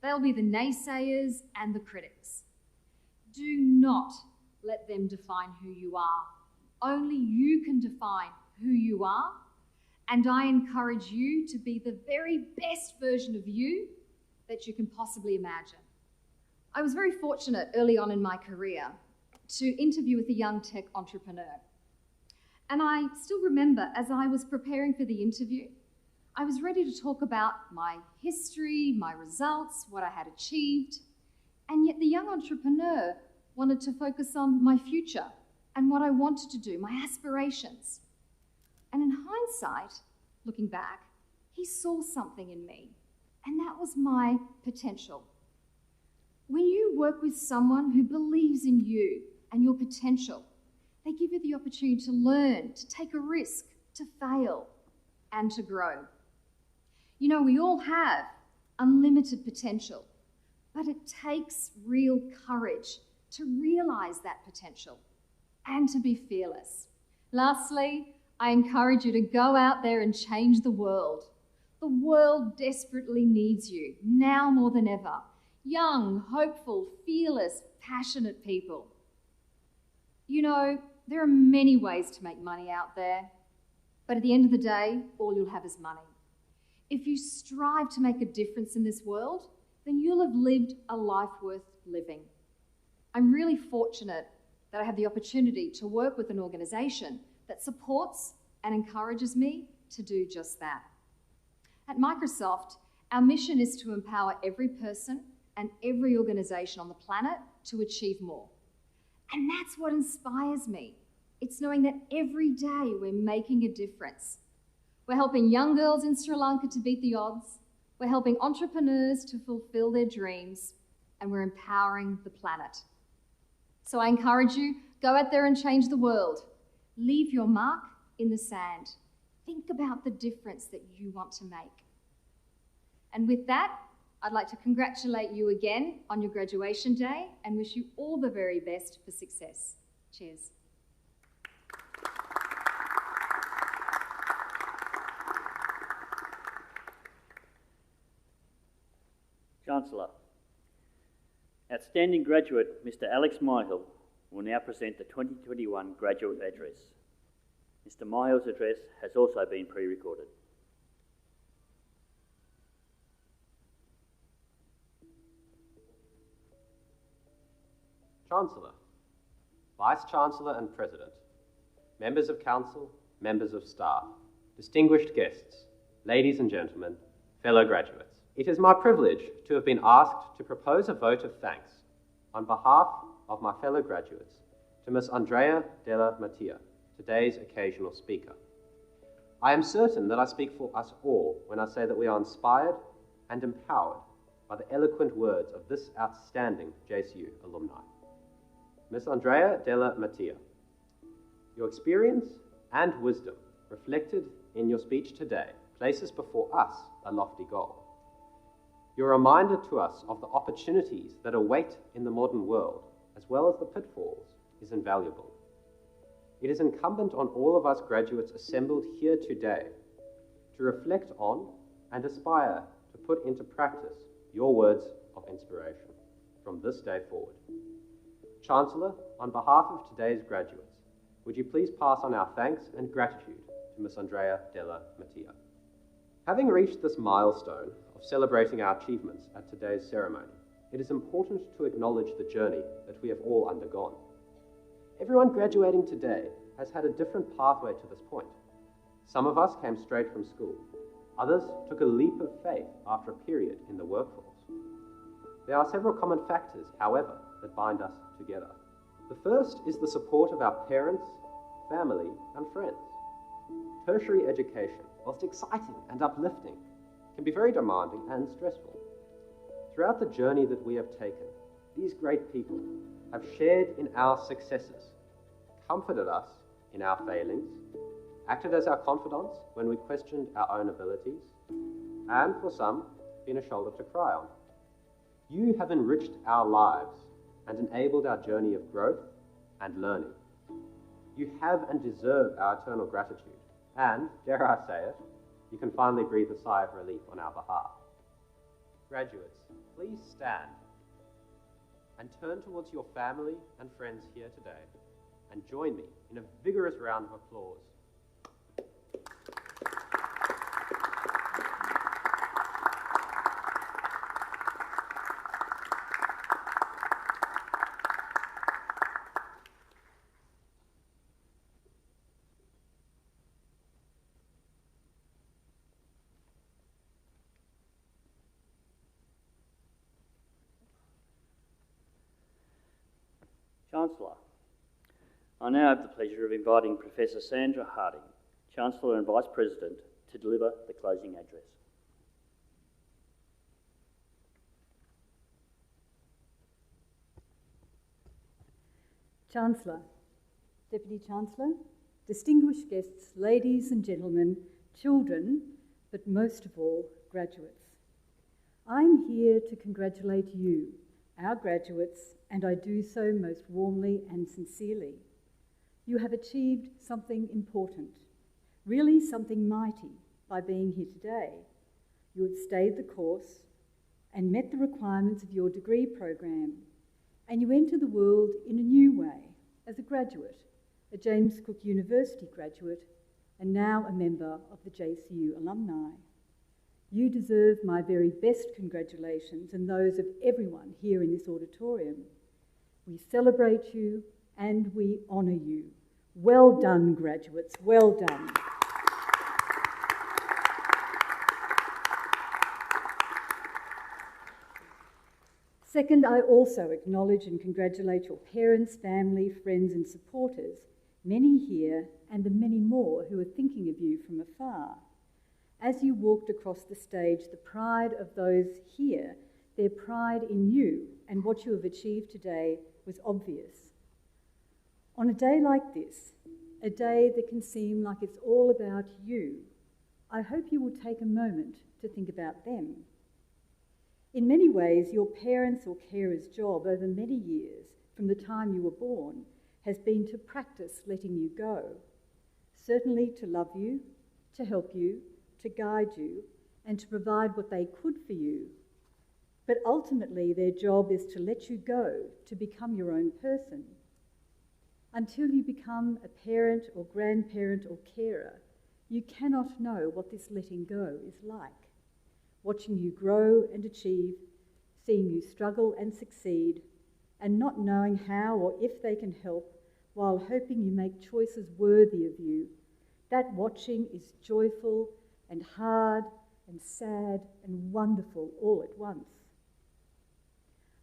S10: They'll be the naysayers and the critics. Do not let them define who you are. Only you can define who you are, and I encourage you to be the very best version of you that you can possibly imagine. I was very fortunate early on in my career to interview with a young tech entrepreneur. And I still remember as I was preparing for the interview, I was ready to talk about my history, my results, what I had achieved, and yet the young entrepreneur wanted to focus on my future and what I wanted to do, my aspirations. And in hindsight, looking back, he saw something in me, and that was my potential. When you work with someone who believes in you and your potential, they give you the opportunity to learn, to take a risk, to fail, and to grow. You know, we all have unlimited potential, but it takes real courage to realize that potential and to be fearless. Lastly, I encourage you to go out there and change the world. The world desperately needs you, now more than ever. Young, hopeful, fearless, passionate people. You know, there are many ways to make money out there, but at the end of the day, all you'll have is money. If you strive to make a difference in this world, then you'll have lived a life worth living. I'm really fortunate that I have the opportunity to work with an organisation that supports and encourages me to do just that. At Microsoft, our mission is to empower every person and every organisation on the planet to achieve more. And that's what inspires me. It's knowing that every day we're making a difference. We're helping young girls in Sri Lanka to beat the odds. We're helping entrepreneurs to fulfill their dreams. And we're empowering the planet. So I encourage you, go out there and change the world. Leave your mark in the sand. Think about the difference that you want to make. And with that, I'd like to congratulate you again on your graduation day and wish you all the very best for success. Cheers.
S4: Chancellor, outstanding graduate Mr. Alex Myhill will now present the 2021 graduate address. Mr. Myhill's address has also been pre-recorded.
S11: Chancellor, Vice-Chancellor and President, members of Council, members of staff, distinguished guests, ladies and gentlemen, fellow graduates. It is my privilege to have been asked to propose a vote of thanks on behalf of my fellow graduates to Ms. Andrea Della Mattia, today's occasional speaker. I am certain that I speak for us all when I say that we are inspired and empowered by the eloquent words of this outstanding JCU alumni. Ms. Andrea Della Mattia, your experience and wisdom reflected in your speech today places before us a lofty goal. Your reminder to us of the opportunities that await in the modern world, as well as the pitfalls, is invaluable. It is incumbent on all of us graduates assembled here today to reflect on and aspire to put into practice your words of inspiration from this day forward. Chancellor, on behalf of today's graduates, would you please pass on our thanks and gratitude to Ms. Andrea Della Mattia. Having reached this milestone of celebrating our achievements at today's ceremony, it is important to acknowledge the journey that we have all undergone. Everyone graduating today has had a different pathway to this point. Some of us came straight from school. Others took a leap of faith after a period in the workforce. There are several common factors, however, that bind us together. The first is the support of our parents, family, and friends. Tertiary education, whilst exciting and uplifting, can be very demanding and stressful. Throughout the journey that we have taken, these great people have shared in our successes, comforted us in our failings, acted as our confidants when we questioned our own abilities, and for some, been a shoulder to cry on. You have enriched our lives and enabled our journey of growth and learning. You have and deserve our eternal gratitude, and, dare I say it, you can finally breathe a sigh of relief on our behalf. Graduates, please stand and turn towards your family and friends here today and join me in a vigorous round of applause.
S4: Chancellor, I now have the pleasure of inviting Professor Sandra Harding, Chancellor and Vice President, to deliver the closing address.
S12: Chancellor, Deputy Chancellor, distinguished guests, ladies and gentlemen, children, but most of all, graduates. I'm here to congratulate you, our graduates, and I do so most warmly and sincerely. You have achieved something important, really something mighty, by being here today. You have stayed the course and met the requirements of your degree program, and you enter the world in a new way as a graduate, a James Cook University graduate, and now a member of the JCU alumni. You deserve my very best congratulations and those of everyone here in this auditorium. We celebrate you and we honour you. Well done, graduates, well done. Second, I also acknowledge and congratulate your parents, family, friends and supporters, many here and the many more who are thinking of you from afar. As you walked across the stage, the pride of those here, their pride in you and what you have achieved today was obvious. On a day like this, a day that can seem like it's all about you, I hope you will take a moment to think about them. In many ways, your parents' or carers' job over many years, from the time you were born, has been to practice letting you go. Certainly to love you, to help you, to guide you, and to provide what they could for you. But ultimately, their job is to let you go, to become your own person. Until you become a parent or grandparent or carer, you cannot know what this letting go is like. Watching you grow and achieve, seeing you struggle and succeed, and not knowing how or if they can help, while hoping you make choices worthy of you. That watching is joyful and hard and sad and wonderful all at once.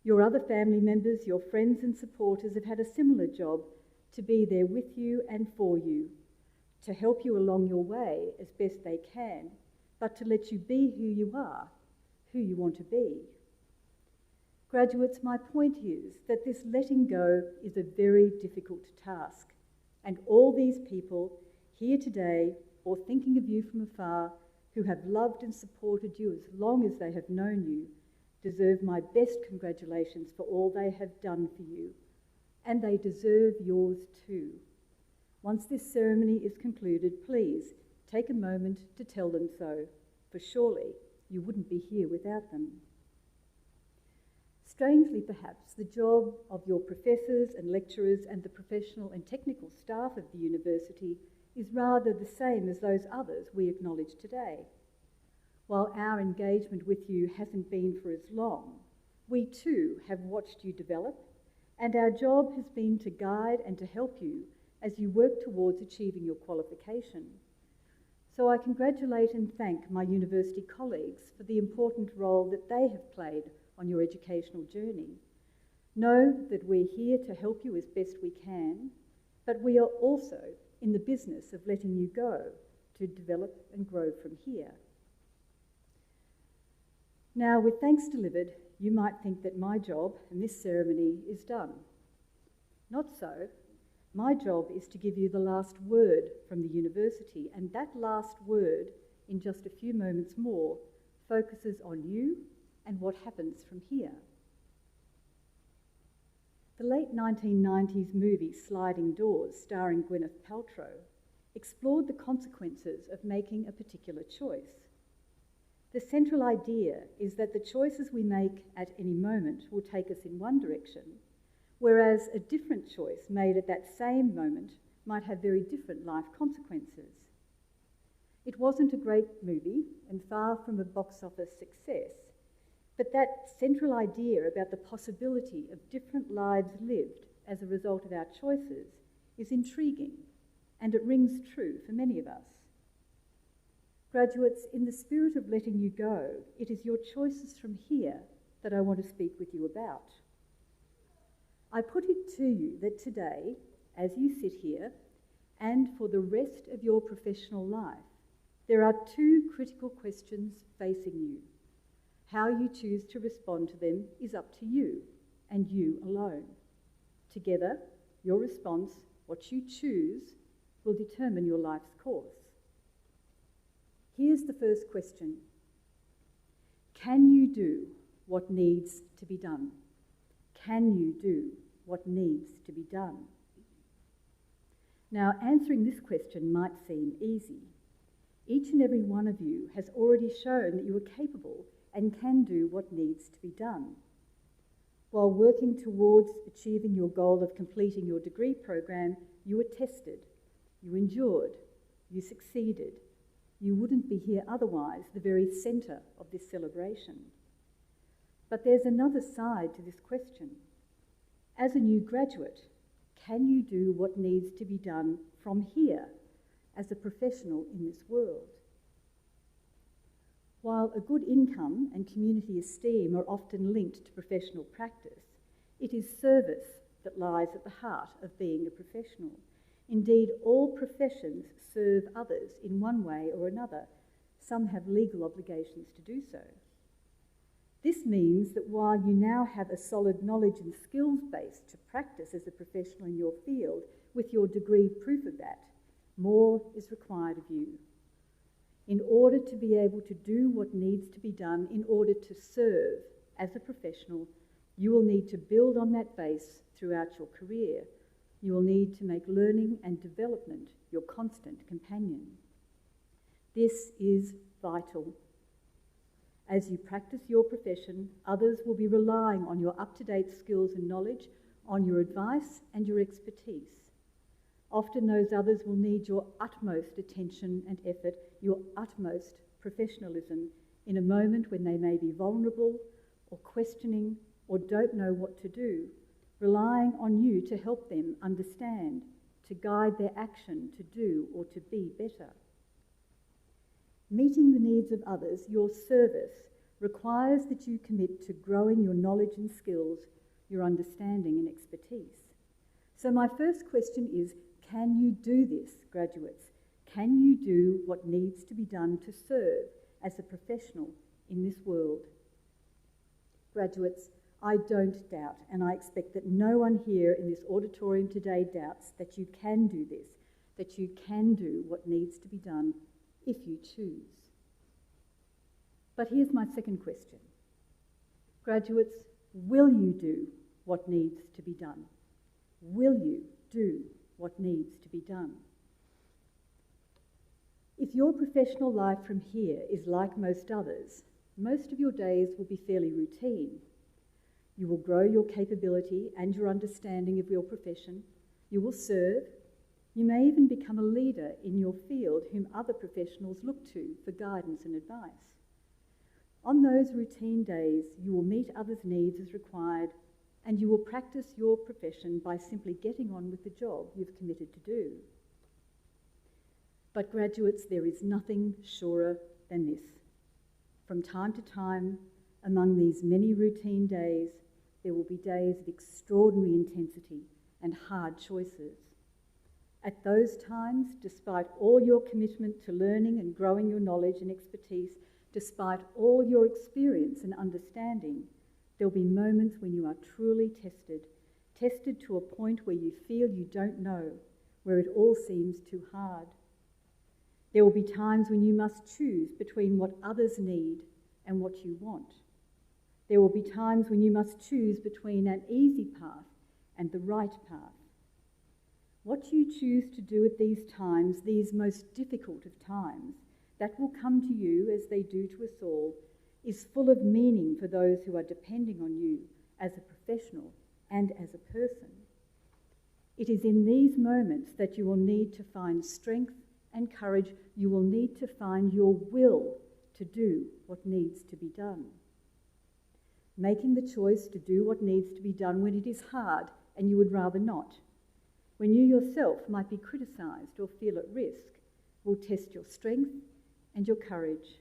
S12: Your other family members, your friends and supporters have had a similar job, to be there with you and for you, to help you along your way as best they can, but to let you be who you are, who you want to be. Graduates, my point is that this letting go is a very difficult task, and all these people here today, or thinking of you from afar, who have loved and supported you as long as they have known you, deserve my best congratulations for all they have done for you, and they deserve yours too. Once this ceremony is concluded, please take a moment to tell them so, for surely you wouldn't be here without them. Strangely, perhaps, the job of your professors and lecturers and the professional and technical staff of the university is rather the same as those others we acknowledge today. While our engagement with you hasn't been for as long, we too have watched you develop, and our job has been to guide and to help you as you work towards achieving your qualification. So I congratulate and thank my university colleagues for the important role that they have played on your educational journey. Know that we're here to help you as best we can, but we are also in the business of letting you go to develop and grow from here. Now, with thanks delivered, you might think that my job and this ceremony is done. Not so. My job is to give you the last word from the university, and that last word, in just a few moments more, focuses on you and what happens from here. The late 1990s movie Sliding Doors, starring Gwyneth Paltrow, explored the consequences of making a particular choice. The central idea is that the choices we make at any moment will take us in one direction, whereas a different choice made at that same moment might have very different life consequences. It wasn't a great movie and far from a box office success, but that central idea about the possibility of different lives lived as a result of our choices is intriguing, and it rings true for many of us. Graduates, in the spirit of letting you go, it is your choices from here that I want to speak with you about. I put it to you that today, as you sit here, and for the rest of your professional life, there are two critical questions facing you. How you choose to respond to them is up to you, and you alone. Together, your response, what you choose, will determine your life's course. Here's the first question. Can you do what needs to be done? Can you do what needs to be done? Now, answering this question might seem easy. Each and every one of you has already shown that you are capable and can do what needs to be done. While working towards achieving your goal of completing your degree program, you were tested, you endured, you succeeded. You wouldn't be here otherwise, the very centre of this celebration. But there's another side to this question. As a new graduate, can you do what needs to be done from here as a professional in this world? While a good income and community esteem are often linked to professional practice, it is service that lies at the heart of being a professional. Indeed, all professions serve others in one way or another. Some have legal obligations to do so. This means that while you now have a solid knowledge and skills base to practice as a professional in your field, with your degree proof of that, more is required of you. In order to be able to do what needs to be done, in order to serve as a professional, you will need to build on that base throughout your career. You will need to make learning and development your constant companion. This is vital. As you practice your profession, others will be relying on your up-to-date skills and knowledge, on your advice and your expertise. Often those others will need your utmost attention and effort, your utmost professionalism in a moment when they may be vulnerable or questioning or don't know what to do, relying on you to help them understand, to guide their action to do or to be better. Meeting the needs of others, your service, requires that you commit to growing your knowledge and skills, your understanding and expertise. So my first question is, can you do this, graduates? Can you do what needs to be done to serve as a professional in this world? Graduates, I don't doubt, and I expect that no one here in this auditorium today doubts that you can do this, that you can do what needs to be done if you choose. But here's my second question. Graduates, will you do what needs to be done? Will you do what needs to be done? If your professional life from here is like most others, most of your days will be fairly routine. You will grow your capability and your understanding of your profession. You will serve. You may even become a leader in your field whom other professionals look to for guidance and advice. On those routine days, you will meet others' needs as required, and you will practice your profession by simply getting on with the job you've committed to do. But graduates, there is nothing surer than this. From time to time, among these many routine days, there will be days of extraordinary intensity and hard choices. At those times, despite all your commitment to learning and growing your knowledge and expertise, despite all your experience and understanding, there'll be moments when you are truly tested, tested to a point where you feel you don't know, where it all seems too hard. There will be times when you must choose between what others need and what you want. There will be times when you must choose between an easy path and the right path. What you choose to do at these times, these most difficult of times, that will come to you as they do to us all, is full of meaning for those who are depending on you as a professional and as a person. It is in these moments that you will need to find strength and courage. You will need to find your will to do what needs to be done. Making the choice to do what needs to be done when it is hard and you would rather not, when you yourself might be criticised or feel at risk, will test your strength and your courage.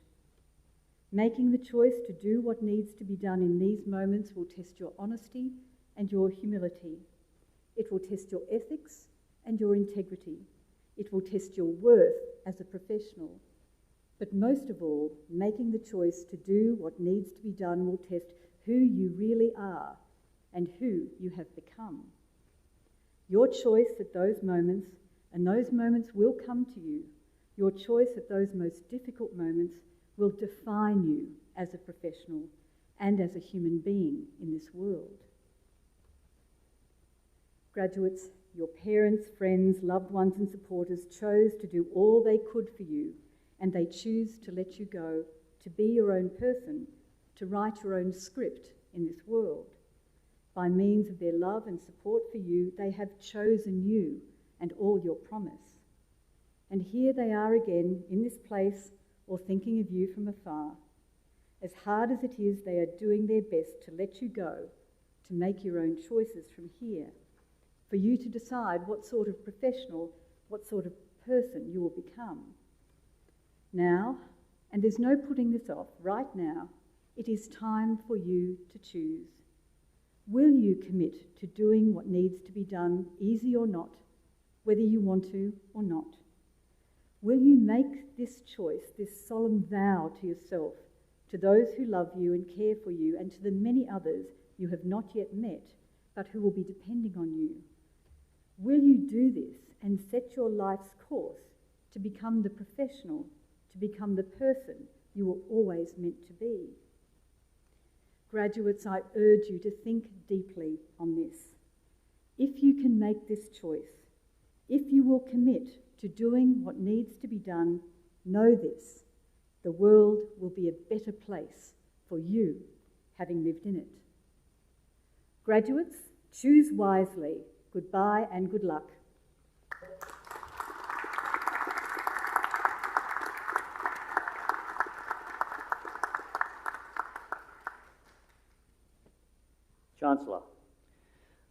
S12: Making the choice to do what needs to be done in these moments will test your honesty and your humility. It will test your ethics and your integrity. It will test your worth as a professional. But most of all, making the choice to do what needs to be done will test who you really are and who you have become. Your choice at those moments, and those moments will come to you, your choice at those most difficult moments will define you as a professional and as a human being in this world. Graduates, your parents, friends, loved ones and supporters chose to do all they could for you, and they choose to let you go, to be your own person, to write your own script in this world. By means of their love and support for you, they have chosen you and all your promise. And here they are again in this place, or thinking of you from afar. As hard as it is, they are doing their best to let you go, to make your own choices from here, for you to decide what sort of professional, what sort of person you will become. Now, and there's no putting this off, right now, it is time for you to choose. Will you commit to doing what needs to be done, easy or not, whether you want to or not? Will you make this choice, this solemn vow to yourself, to those who love you and care for you, and to the many others you have not yet met, but who will be depending on you? Will you do this and set your life's course to become the professional, to become the person you were always meant to be? Graduates, I urge you to think deeply on this. If you can make this choice, if you will commit to doing what needs to be done, know this: the world will be a better place for you, having lived in it. Graduates, choose wisely. Goodbye and good luck.
S4: Chancellor,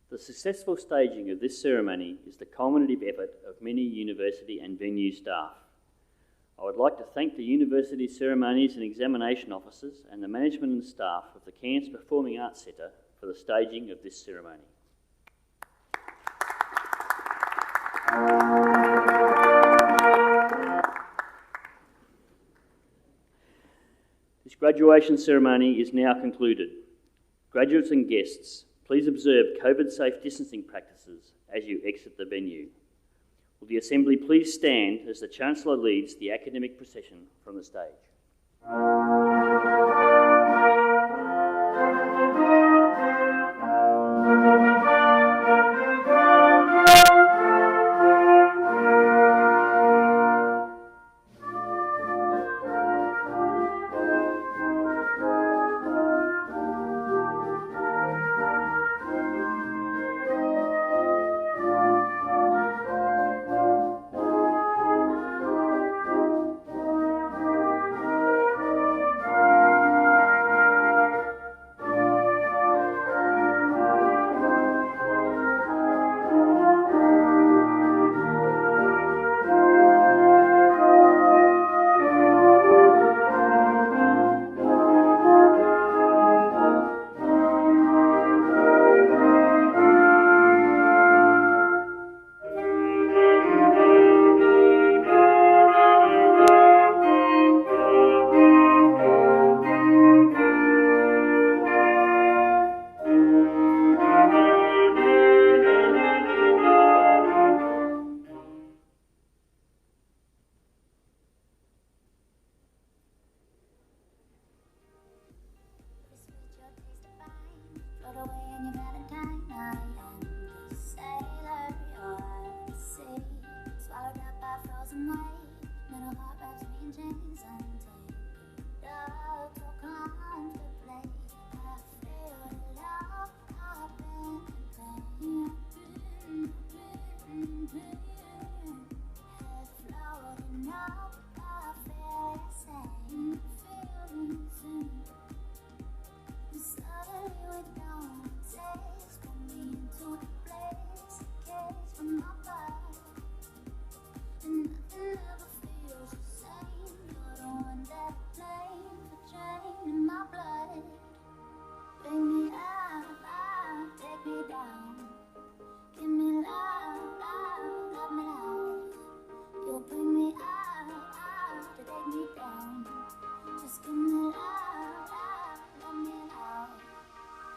S4: the successful staging of this ceremony is the culminative effort of many university and venue staff. I would like to thank the University Ceremonies and Examination Officers and the management and staff of the Cairns Performing Arts Centre for the staging of this ceremony. This graduation ceremony is now concluded. Graduates and guests, please observe COVID-safe distancing practices as you exit the venue. Will the Assembly please stand as the Chancellor leads the academic procession from the stage?